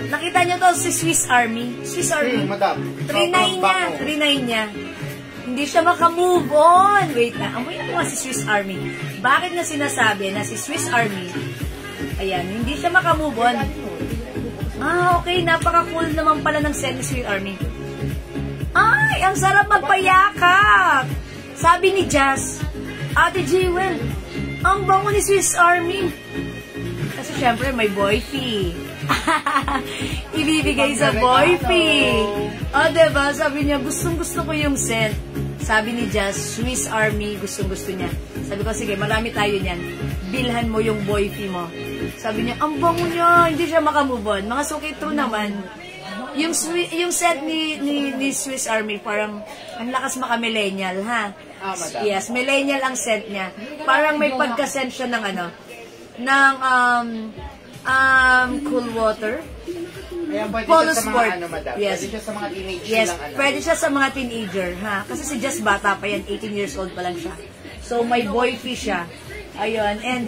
Nakita niyo to, si Swiss Army. Swiss Army. Madam. 3-9 niya. Hindi siya makamove on. Wait na, amoy na nga si Swiss Army. Bakit na sinasabi na si Swiss Army, ayan, hindi siya makamove on? Okay, napaka-cool naman pala ng scent ni Swiss Army. Ay, ang sarap magpayakap. Sabi ni Jazz, Ate Jewel, ang bango ni Swiss Army. Kasi syempre may boyfie. Ibibigay sa boyfie. Diba? Sabi niya, gustong-gusto ko yung scent. Sabi ni Jazz, Swiss Army, gustong-gusto niya. Sabi ko, sige, marami tayo niyan. Bilhan mo yung boyfie mo. Sabi niya, ang bango niya, hindi siya makamove on. Mga suki, true naman. Yung scent ni Swiss Army, parang ang lakas maka-millennial, ha? Yes, millennial ang scent niya. Parang may pagka-scent siya ng ano, ng cool water. Ayan, pwede Polo siya sa sport. mga ano, madam. Yes. Pwede siya sa mga teenager Yes, lang. Ano. pwede siya sa mga teenager, ha? Kasi si Just bata pa yan, 18 years old pa lang siya. So, may boyfie siya. Ayun, and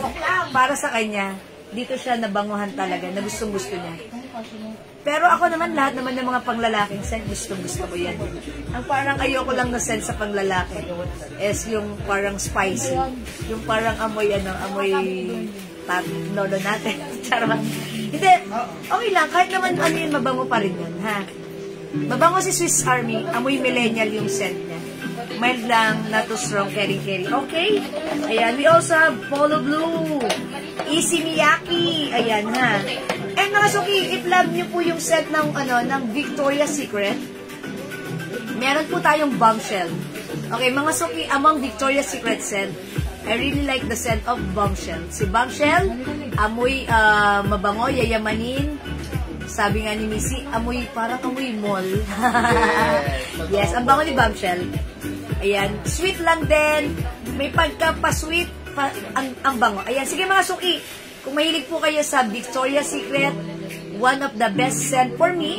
para sa kanya, dito siya nabanguhan talaga, na gustong-gusto niya. Pero ako naman, lahat naman ng mga panglalaking scent, gustong-gusto ko yan. Ang parang ayoko lang na scent sa panglalaki is yung parang spicy. Yung parang amoy, nolo natin. Charot. Hindi, okay lang. Kahit naman ano yun, mabango pa rin yun, ha? Mabango si Swiss Army, amoy millennial yung scent niya. Mild lang, not too strong, carry-carry. Okay? Ayan, we also have Polo Blue. Easy Miyaki. Ayan, ha? And mga suki, i-plug niyo po yung scent ng, ng Victoria's Secret. Meron po tayong Bombshell. Okay, mga suki, among Victoria's Secret scent, I really like the scent of Bombshell. Si Bombshell, amoy mabango, yayamanin. Sabi nga ni Missy, parang amoy mall. Yes, ang bango ni Bombshell. Ayan, sweet lang din. May pagka-pa-sweet, ang bango. Ayan, sige mga suki, kung mahilig po kayo sa Victoria's Secret, one of the best scent for me,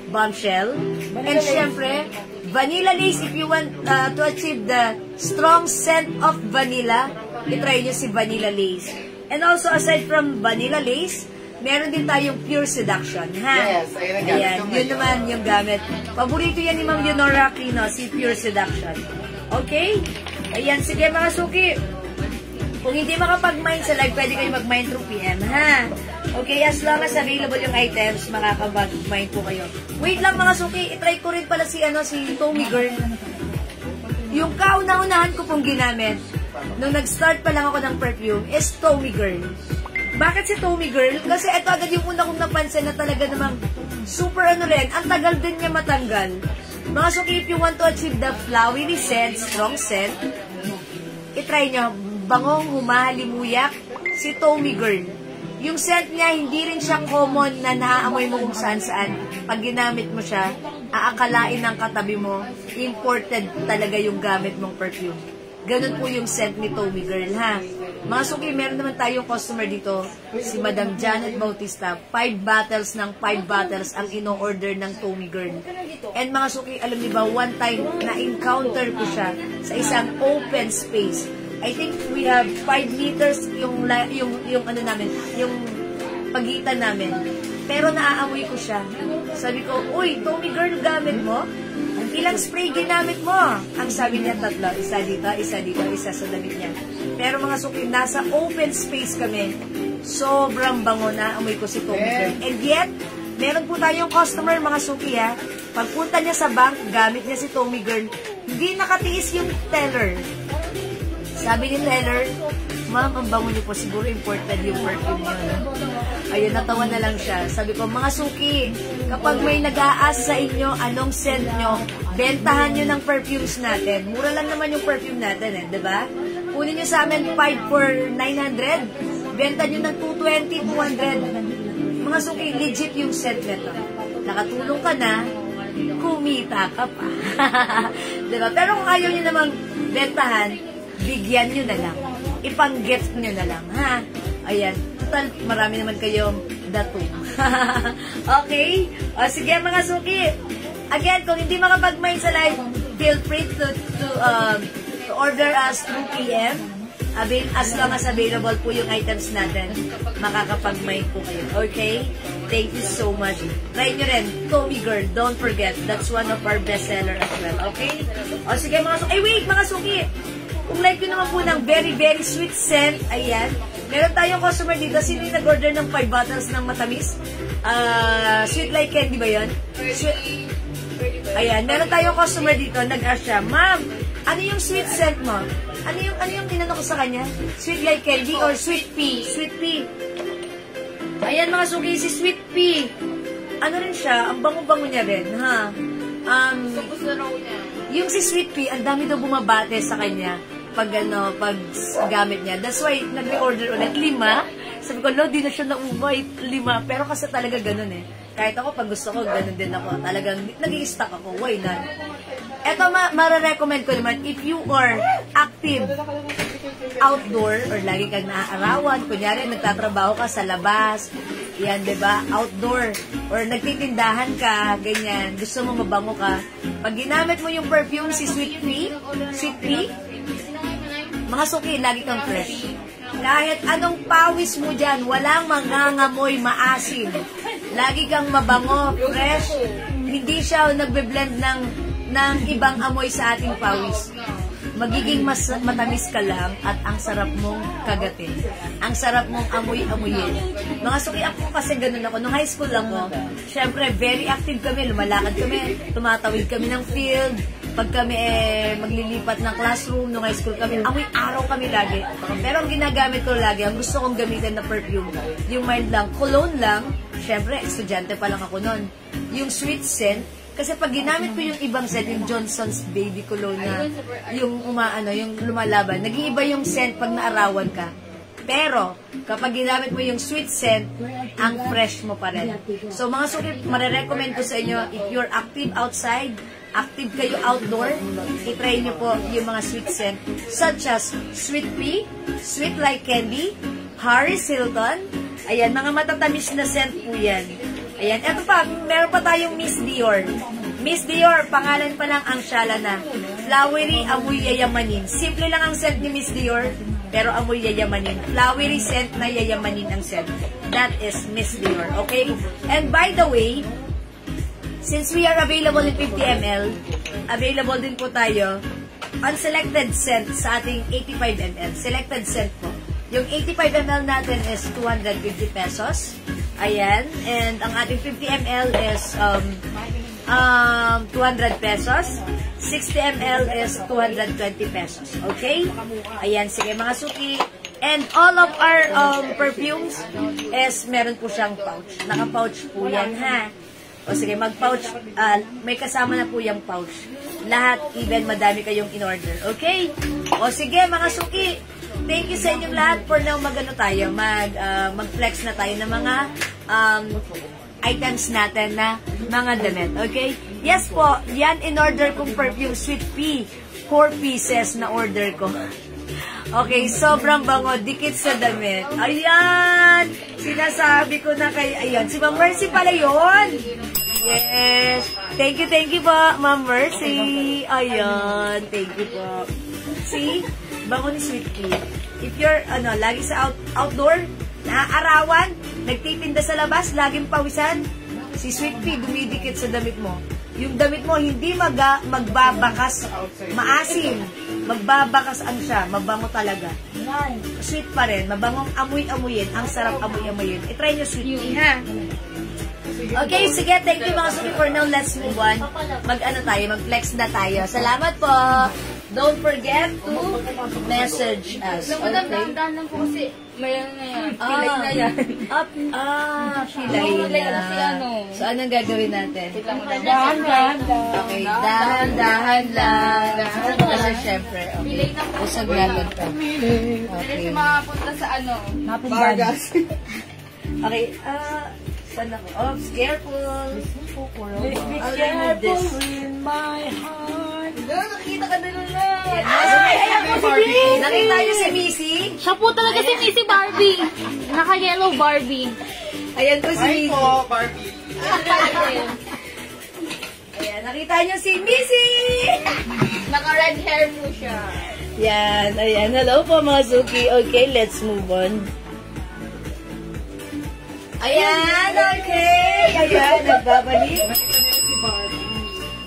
Bombshell. And syempre, Vanilla Lace, if you want to achieve the strong scent of vanilla, itry nyo si Vanilla Lace. And also, aside from Vanilla Lace, meron din tayong Pure Seduction, ha? Yes, ayan, yun naman yung gamit. Paborito yan ni Ma'am Leonora Aquino, si Pure Seduction. Okay? Ayan, sige mga suki. Kung hindi makapag-mine sa live, pwede kayo mag-mine through PM, ha? Okay, as long as available yung items, makakapag-mine po kayo. Wait lang mga suki, itry ko rin pala si Tommy Girl. Yung kauna-unahan ko pong ginamit, nung nag-start pa lang ako ng perfume, is Tommy Girl. Bakit si Tommy Girl? Kasi ito agad yung una kong napansin na talaga namang super ano rin, ang tagal din niya matanggal. Mga suki, if you want to achieve the flowery scent, strong scent, itry nyo, bangong humahalimuyak, si Tommy Girl. Yung scent niya, hindi rin siya common na naaamoy mo kung saan-saan. Pag ginamit mo siya, aakalain ng katabi mo, imported talaga yung gamit mong perfume. Ganun po yung scent ni Tommy Girl, ha? Mga suki, meron naman tayong customer dito, si Madam Janet Bautista. 5 bottles ng 5 bottles ang ino-order ng Tommy Girl. And mga suki, alam niyo ba, one time na-encounter ko siya sa isang open space. I think we have 5 meters yung ano namin, yung pagitan namin. Pero naaamoy ko siya. Sabi ko, uy, Tommy Girl, gamit mo? Ilang spray ginamit mo? Ang sabi niya, 3. Isa dito, isa sa damit niya. Pero mga suki, nasa open space kami. Sobrang bango na amoy ko si Tommy Girl. And yet, meron po tayong customer, mga suki, ha. Pagpunta niya sa bank, gamit niya si Tommy Girl. Hindi nakatiis yung teller. Sabi ni teller, ma'am, ang bango niyo po, siguro imported yung perfume niyo. Ayun, natawa na lang siya. Sabi ko, mga suki, kapag may nag-a-ask sa inyo anong scent nyo, bentahan nyo ng perfumes natin. Mura lang naman yung perfume natin, diba? Kunin nyo sa amin 5 for 900. Benta nyo ng 220, 200. Mga suki, legit yung scent nito. Nakatulong ka na, kumita ka pa. Diba? Pero kung ayaw nyo namang bentahan, bigyan nyo na lang. Ipang-gift nyo na lang, ha? Ayan. Total, marami naman kayong dato. Okay? O, sige, mga suki. Again, kung hindi makapag-mind sa live, feel free to order us through PM. As long as available po yung items natin, makakapag-mind po kayo. Okay? Thank you so much. Try nyo rin, Tommy Girl, don't forget. That's one of our bestseller as well. Okay? O, sige, mga suki. Ay, wait, mga suki. Kung like nyo naman po ng very, very sweet scent, ayan, meron tayong customer dito, sino yung nag-order ng 5 bottles ng matamis? Sweet like candy ba yun? Ayan, meron tayong customer dito, nag-ask siya, ma'am, ano yung sweet scent mo? Ano yung tinanong ko sa kanya? Sweet like candy or sweet pea? Sweet pea. Ayan mga suki, si sweet pea. Ano rin siya, ang bango-bango niya rin, ha? Yung si sweet pea, ang dami daw bumabate sa kanya pag gamit niya. That's why, nag-reorder ulit 5. Sabi ko, no, di na siya naubay 5. Pero kasi talaga ganun eh. Kahit ako, pag gusto ko, ganun din ako. Talagang, nag-i-stock ako. Why not? Eto, mara-recommend ko naman, if you are active outdoor, or lagi kang naaarawan, kunyari, nagtatrabaho ka sa labas, yan, diba? Outdoor, or nagtitindahan ka, ganyan, gusto mo mabango ka, pag ginamit mo yung perfume, si Sweet Pea, mga suki, lagi kang fresh. Kahit anong pawis mo dyan, walang mangangamoy maasim. Lagi kang mabango, fresh. Hindi siya nagbe-blend ng ibang amoy sa ating pawis. Magiging mas matamis ka lang at ang sarap mong kagatin. Ang sarap mong amoy-amoyin. Mga suki, ako kasi ganun ako. Nung high school ako, syempre, very active kami. Lumalakad kami, tumatawid kami ng field. Pag kami maglilipat ng classroom, nung high school kami, amoy araw kami lagi. Pero ang ginagamit ko lagi, ang gusto kong gamitin na perfume, yung mild lang, cologne lang, syempre, estudyante pa lang ako nun. Yung sweet scent, kasi pag ginamit ko yung ibang scent, yung Johnson's Baby Cologne na, yung yung lumalaban, nag-iiba yung scent pag naarawan ka. Pero, kapag ginamit mo yung sweet scent, ang fresh mo pa rin. So, mga suki, marirecommend ko sa inyo, if you're active outside, active kayo outdoor, itry nyo po yung mga sweet scent, such as Sweet Pea, Sweet Like Candy, Harris Hilton, ayan, mga matatamis na scent po yan. Ayan, eto pa, meron pa tayong Miss Dior. Miss Dior, pangalan pa lang ang syala na. Flowery, amoy yayamanin. Simple lang ang scent ni Miss Dior, pero amoy yayamanin. Flowery scent na yayamanin ang scent. That is Miss Dior, okay? And by the way, since we are available in 50 ml, available din po tayo on selected scent sa ating 85 ml. Selected scent po. Yung 85 ml natin is 250 pesos. Ayan. And ang ating 50 ml is 200 pesos. 60 ml is 220 pesos. Okay? Ayan, sige mga suki. And all of our perfumes is meron po siyang pouch. Naka-pouch po yan, ha? O sige, mag-pouch. May kasama na po yung pouch. Lahat, even madami kayong in-order. Okay? O sige, mga suki. Thank you sa inyong lahat for now mag-ano tayo. Mag-flex na tayo ng mga items natin na mga damit. Okay? Yes po, yan in-order kong perfume Sweet Pea. 4 pieces na order ko. Okay, sobrang bango. Dikit sa damit. Ayan! Sinasabi ko na kay... Ayan, si Ma'am Mercy pala yun. Yes. Thank you po, Ma'am Mercy. Ayan, thank you po. See? Bango ni Sweet Pea. If you're, lagi sa outdoor, naaarawan, nagtitinda sa labas, laging pawisan, si Sweet Pea dumidikit sa damit mo. Yung damit mo hindi magbabakas, maasim. Magbabakas siya, mabango talaga. Sweet pa rin, mabangong amoy-amoyin. Ang sarap amoy-amoyin. I-try nyo Sweet Pea, ha? Okay, sige, thank you mga suki. For now, let's move on. Mag-flex na tayo. Salamat po. Don't forget to message us. Okay? Dahan-dahan lang po kasi mayroon na yan. Pilay na yan. Pilay na. So, anong gagawin natin? Dahan-dahan. Okay, dahan-dahan lang. Kasi syempre, okay. Usag lalod pa. Kasi makapunta sa Bagas. Okay, saan ako? Oh, careful. Be careful in my heart. Nakita ka na lang. Nakita niyo si Missy? Siya po talaga si Missy Barbie. Naka-yellow Barbie. Ayan po si Hi Missy. po, Barbie. Ayan, nakita niyo si Missy! Naka-red hair po siya. Yan, ayan. Hello po mga suki. Okay, let's move on. Ayan, okay. Ayan, nagbabalik.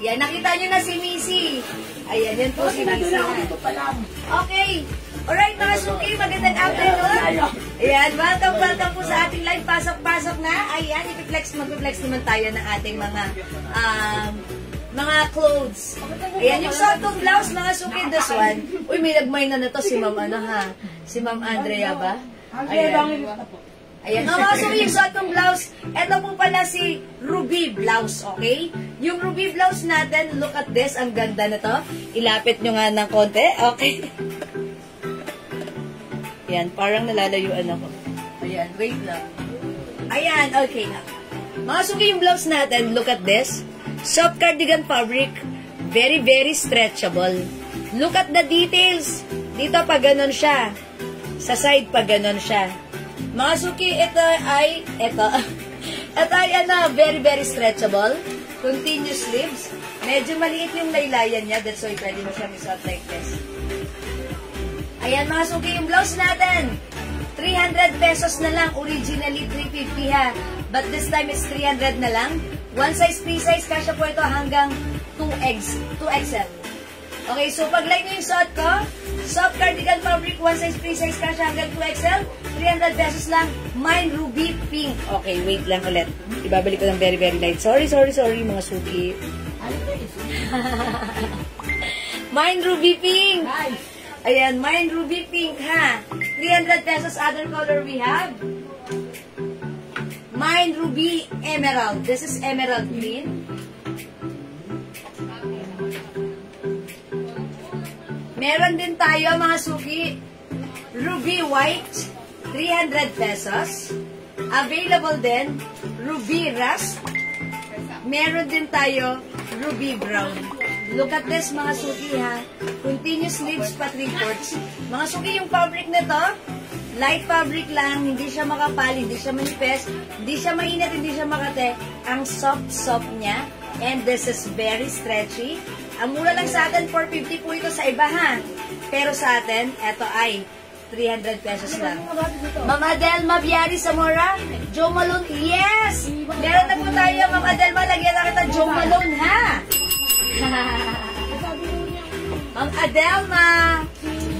Yan, nakita niyo na si Missy. Ayan, yan po si Missy. Okay. Alright, mga suki, magandang afternoon. Ayan, welcome po sa ating live. Pasok na. Ayan, mag-flex naman tayo ng ating mga clothes. Ayan, yung sotong blouse, mga suki, this one. Uy, may nagmay na to si Ma'am, si Ma'am Andrea ba? Ayan. Ayan, mga suki, yung sotong blouse. Ito po pala si Ruby blouse, okay? Yung Ruby blouse natin, look at this, ang ganda na to. Ilapit nyo nga ng konti, okay? Ayan, parang nalalayuan ako. Ayan, wait lang. Ayan, okay na. Mga suki, yung blouse natin, look at this. Soft cardigan fabric, very, very stretchable. Look at the details. Dito pa ganon siya. Sa side pa ganon siya. Mga suki, ito ay very, very stretchable. Continuous sleeves. Medyo maliit yung laylayan niya. That's why pwede mo siya isuot like this. Ayan mga suki, yung blouse natin. 300 pesos na lang. Originally, 350 ha. But this time, it's 300 na lang. One size, free size. Kasya po ito hanggang 2XL. Okay, so pag like nyo yung suot ko, soft cardigan fabric, one size, free size, kasya hanggang 2XL. 300 pesos lang. Mine Ruby Pink. Okay, wait lang ulit. Ibabalik ko ng very, very light. Sorry, mga suki. Mine Ruby Pink. Ayan, Mine Ruby Pink, ha? 300 pesos. Other color we have. Mine Ruby Emerald. This is Emerald Green. Meron din tayo, mga suki, Ruby White, 300 pesos. Available din, Ruby Rust. Meron din tayo, Ruby Brown. Look at this, mga suki, ha. Continuous sleeves pa 3/4. Mga suki, yung fabric nito, light fabric lang, hindi siya makapal, hindi siya manipis, hindi siya mainit, hindi siya makate. Ang soft niya. And this is very stretchy. Ang mura lang sa atin, 450 po ito sa iba, ha. Pero sa atin, eto ay 300 pesos lang. Mama Delma Biari Zamora, Joe Malone, yes! Meron na po tayo, Mama Delma, lagyan na kita Joe Malone, ha? Ma'am Adelma,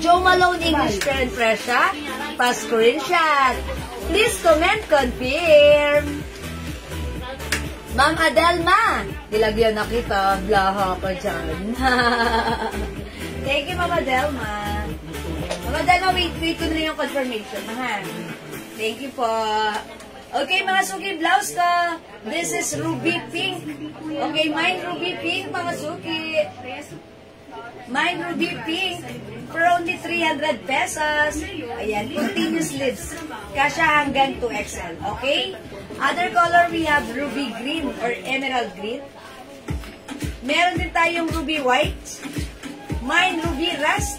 Joe Malone English Current Fresh, ha? Pa-screenshot. Please comment, confirm. Ma'am Adelma, dilagyan na kita, blaha ka dyan. Thank you, Ma'am Adelma. Ma'am Adelma, wait ko na yung confirmation, ha? Thank you po. Okay, mga suki, blouse ko. This is ruby pink. Okay, mine ruby pink, mga suki. Mine ruby pink for only 300 pesos. Ayan, continuous sleeves. Kasya hanggang 2XL, okay? Other color, we have ruby green or emerald green. Meron din tayong ruby white. Mine ruby rust.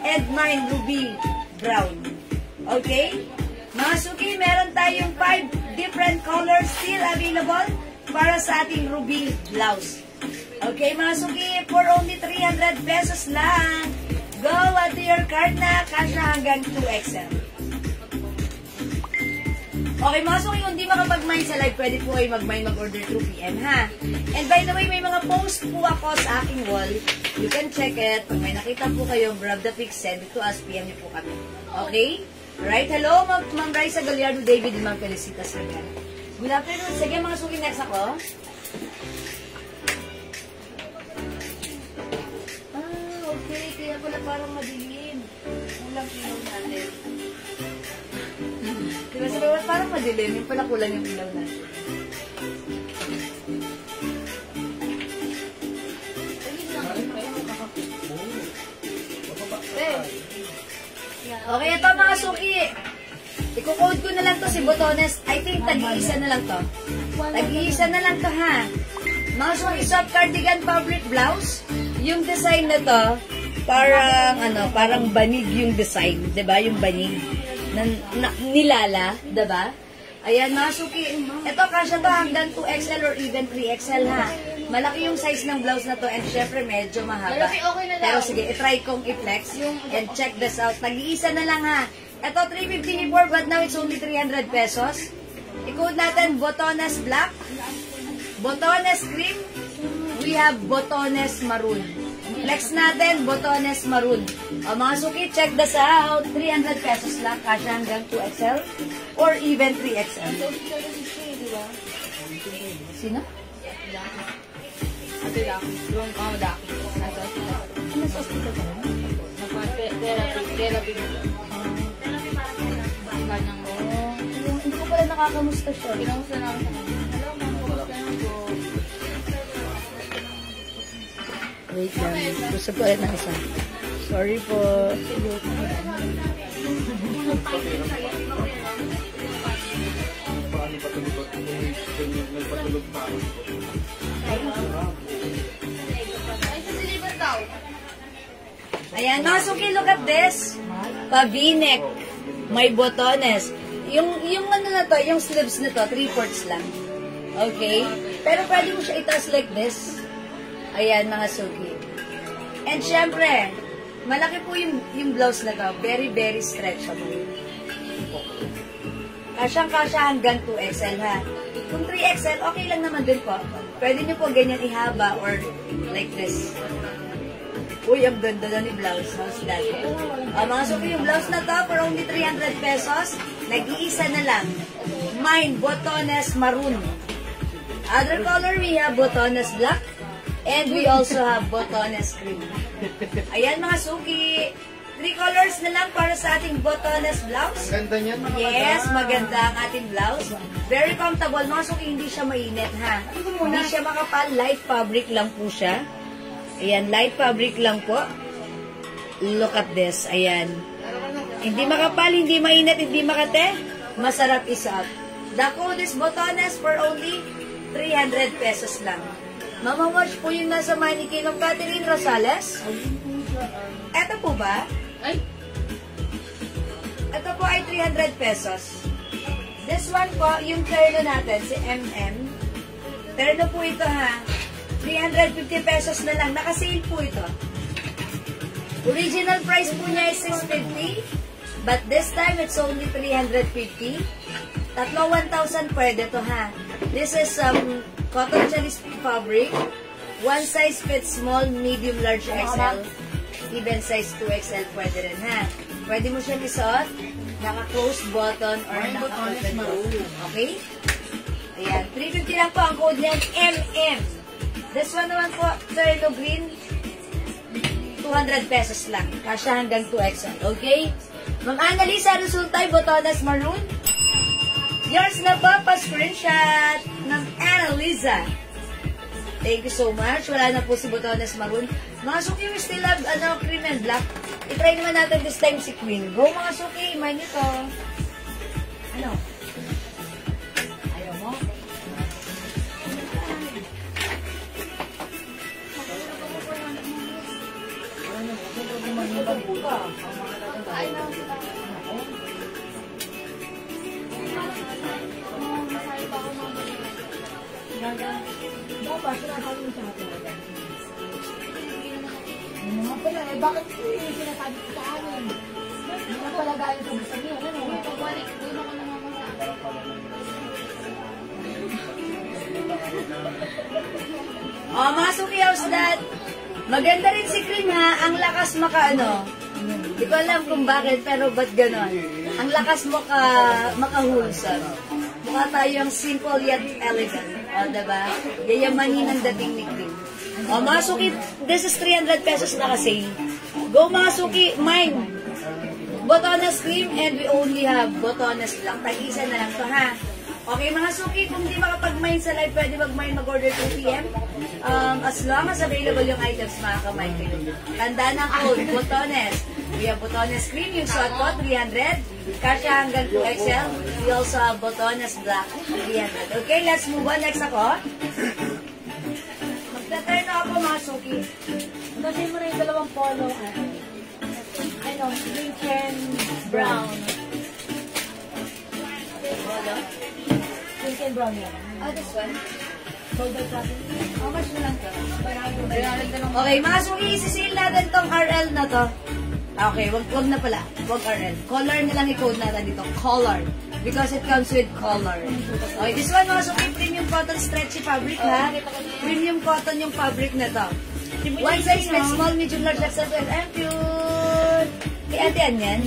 And mine ruby brown. Okay? Mga suki, meron tayong 5 different colors still available para sa ating ruby blouse. Okay, mga suki, for only 300 pesos lang. Go to your cart na, kasya hanggang 2XL. Okay, mga suki, kung di makapag-mine sa live, pwede po kayo mag-mine, mag-order through PM, ha? And by the way, may mga post po ako sa aking wall. You can check it. Pag may nakita po kayo, grab the pic, send it to us, PM niyo po kami. Okay? Alright, hello, Ma'am Raisa Gallardo, David, and Ma'am Felicitas Regal. Good afternoon. Sige, mga suki, next ako. Okay, kaya pala parang madilim. Kulang ilaw natin. Kaya sa bawat parang madilim, yung pala kulang yung ilaw natin. Okay, ito mga suki. Iko-code ko na lang to si Botones. I think tag-iisa na lang to. Tag-iisa na lang to, ha? Mga suki, soft cardigan fabric blouse. Yung design na to, parang banig yung design. Diba? Yung banig. Nilala. Diba? Ayan, mga suki. Ito, kasya to hanggang 2XL or even 3XL, ha? Malaki yung size ng blouse na to and syempre medyo mahaba. Pero sige, itry kong i-flex and check this out. Tag-iisa na lang, ha? Ito, 350 before, but now it's only 300 pesos. I-code natin, Botones Black, Botones Cream, we have Botones Maroon. Flex natin, Botones Maroon. O, mga suki, check this out. 300 pesos lang, kasya hanggang 2XL or even 3XL. Sino? Ate Daki. Yung Daki. Nasa hospital ka na? Therapy. Hindi ko pala nakakamusta siya. Kinamusta na ako sa kanya. Hello, ma'am. Kamusta na po? Wait lang. Gusto ko ulit ng isa. Sorry po. Ayan, mga suki, look at this. Pa-v-neck. May botones. Yung ano na to, yung sleeves na to, 3/4 lang. Okay? Pero pwede mo siya itaas like this. Ayan, mga suki. And syempre, malaki po yung blouse na to. Very, very stretchable. Kasyang-kasya hanggang 2XL, ha? Kung 3XL, okay lang naman din po. Pwede nyo po ganyan ihaba or like this. Uy, ang ganda na ni blouse. How's that? Mga suki, yung blouse na to for only 300 pesos. Nag-iisa na lang. Mine, Botones Maroon. Other color, we have Botones Black. And we also have Botones Cream. Ayan, mga suki. 3 colors na lang para sa ating Botones blouse. Ganda niyan, mga Yes, maganda ang ating blouse. Very comfortable. Mga suki, hindi siya mainit, ha? Hindi siya makapal. Light fabric lang po siya. Ayan, light fabric lang po. Look at this. Ayan. Hindi makapal, hindi mainit, hindi makate. Masarap isuot. The code is Botones for only 300 pesos lang. Mama Watch po yung nasa mannequin ng Catherine Rosales. Ito po ba? Ay! Ito po ay 300 pesos. This one po, yung terno natin, si MM. Terno po ito, ha? 350 pesos na lang. Naka-sale po ito. Original price po niya is 650. But this time, it's only 350. Tatlo 1,000 pwede to, ha? This is cotton chalis fabric. One size fits small, medium, large, XL. Even size 2XL pwede rin, ha? Pwede mo siyang isuot. Naka-close button or naka-open button. Okay? Ayan, 350 lang po ang code niyan, MM. This one naman po, Terno Green, 200 pesos lang. Kasya hanggang 2XL, okay? Ma'am Annalisa Resultay, Botones Maroon. Yours na po, pa-screenshot ng Annalisa. Thank you so much. Wala na po si Botones Maroon. Mga Suki, we still have cream and black. I-try naman natin this time si Queen. Go mga Suki, mind nyo to. Ano? Ayaw mo? Dapat, sinasabi mo sa atin. Ano nga pala, bakit sinasabi ko sa amin? Hindi na pala galing sa gusto niyo, ano? Pagbalik, doon ako naman Oh, mga Suki House Dad. Maganda rin si Cream ha. Ang lakas Di ko alam kung bakit, pero ba't ganon? Ang lakas makahulsam. Mukha tayong simple yet elegant. O, diba? Yayamanin ang dating ni Cream. O, mga Suki, this is 300 pesos na kasi. Go, mga Suki, mine. Botones Cream and we only have Botones lang. Tag-isa na lang to, ha? Okay, mga Suki, kung di makapag-mine sa live, pwede mag-order 2 p.m. As long as available yung items, makaka-mine kayo. Tandaan ang code, Botones. We have Botones Cream, yung suot ko, 300. Kasya hanggang 2XL. We also have Botones Black, 300. Okay, let's move on. Next ako. Magta-turn na ako, mga Suki. Kasi mo na yung dalawang polo. Ano, pink and brown. Pink and brown yan. Oh, this one. Golden cotton. How much na lang to? Okay, mga Suki, isi-sale natin tong RL na to. Okay, wag na pala. Wag RL. Color na lang i-code natin dito. Color. Because it comes with color. Okay, this one, mga Suki, premium cotton stretchy fabric, ha? Premium cotton yung fabric na to. One size, like small, medium, large, XL, and cute. Kay Ate Ann yan.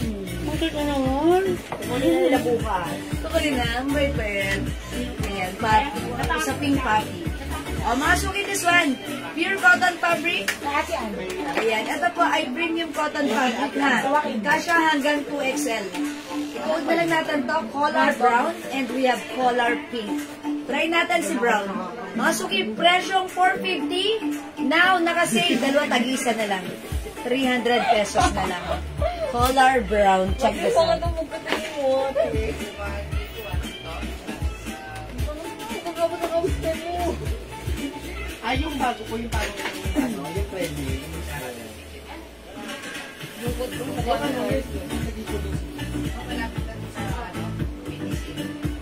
Okay ka naman. Kukunin na nila bukas. Kukunin na, may pen. Ayan, papi. Tapos sa pink papi. O, mga Suki, this one. Pure cotton fabric. Kasi ano? Ayan, ito po ay premium cotton fabric na. Kasya hanggang 2XL. I-code na lang natin to, color brown, and we have color pink. Try natin si brown. Mga Suki, presyong 450. Now, naka-sale, dalawa tag-isa na lang. 300 pesos na lang. Color brown. Check this out. Ay, yung bago ko, yung bago ko, yung trending.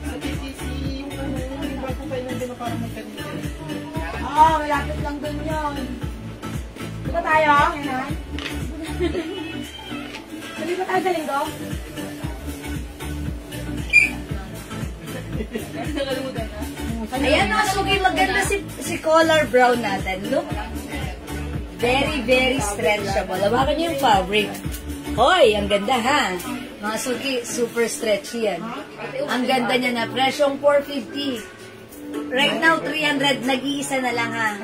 Sa PTC, yung bago pa yun, na parang magkanina. Oo, malapit lang dun yun. Dito tayo? Ngayon? Dali ba tayo sa linggo? Ayan mga Suki, maganda si color brown natin. Look. Very, very stretchable. Lawakan niyo yung fabric. Hoy, ang ganda ha. Mga Suki, super stretchy yan. Ang ganda niya na. Presyong 450. Right now, 300. Nag-iisa na lang ha.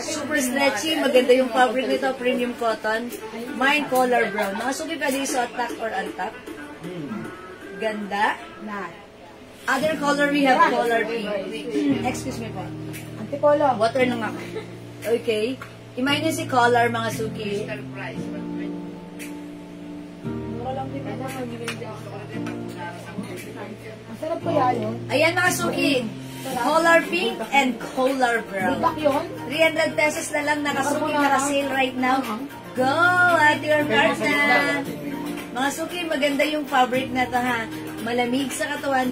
Super stretchy. Maganda yung fabric nito. Premium cotton. Mine color brown. Mga Suki, pwede isuot tuck or untuck. Ganda. Other color, we have color pink. Excuse me po. Antipolo. Water lang ako. Okay. Imagine niyo si color, mga Suki. Ang sarap ko yan, yun. Ayan mga Suki. Color pink and color brown. Bak yun? 300 pesos na lang nakasuki, naka-sale right now. Go at your partner. Mga Suki, maganda yung fabric na to ha. Malamig sa katawan.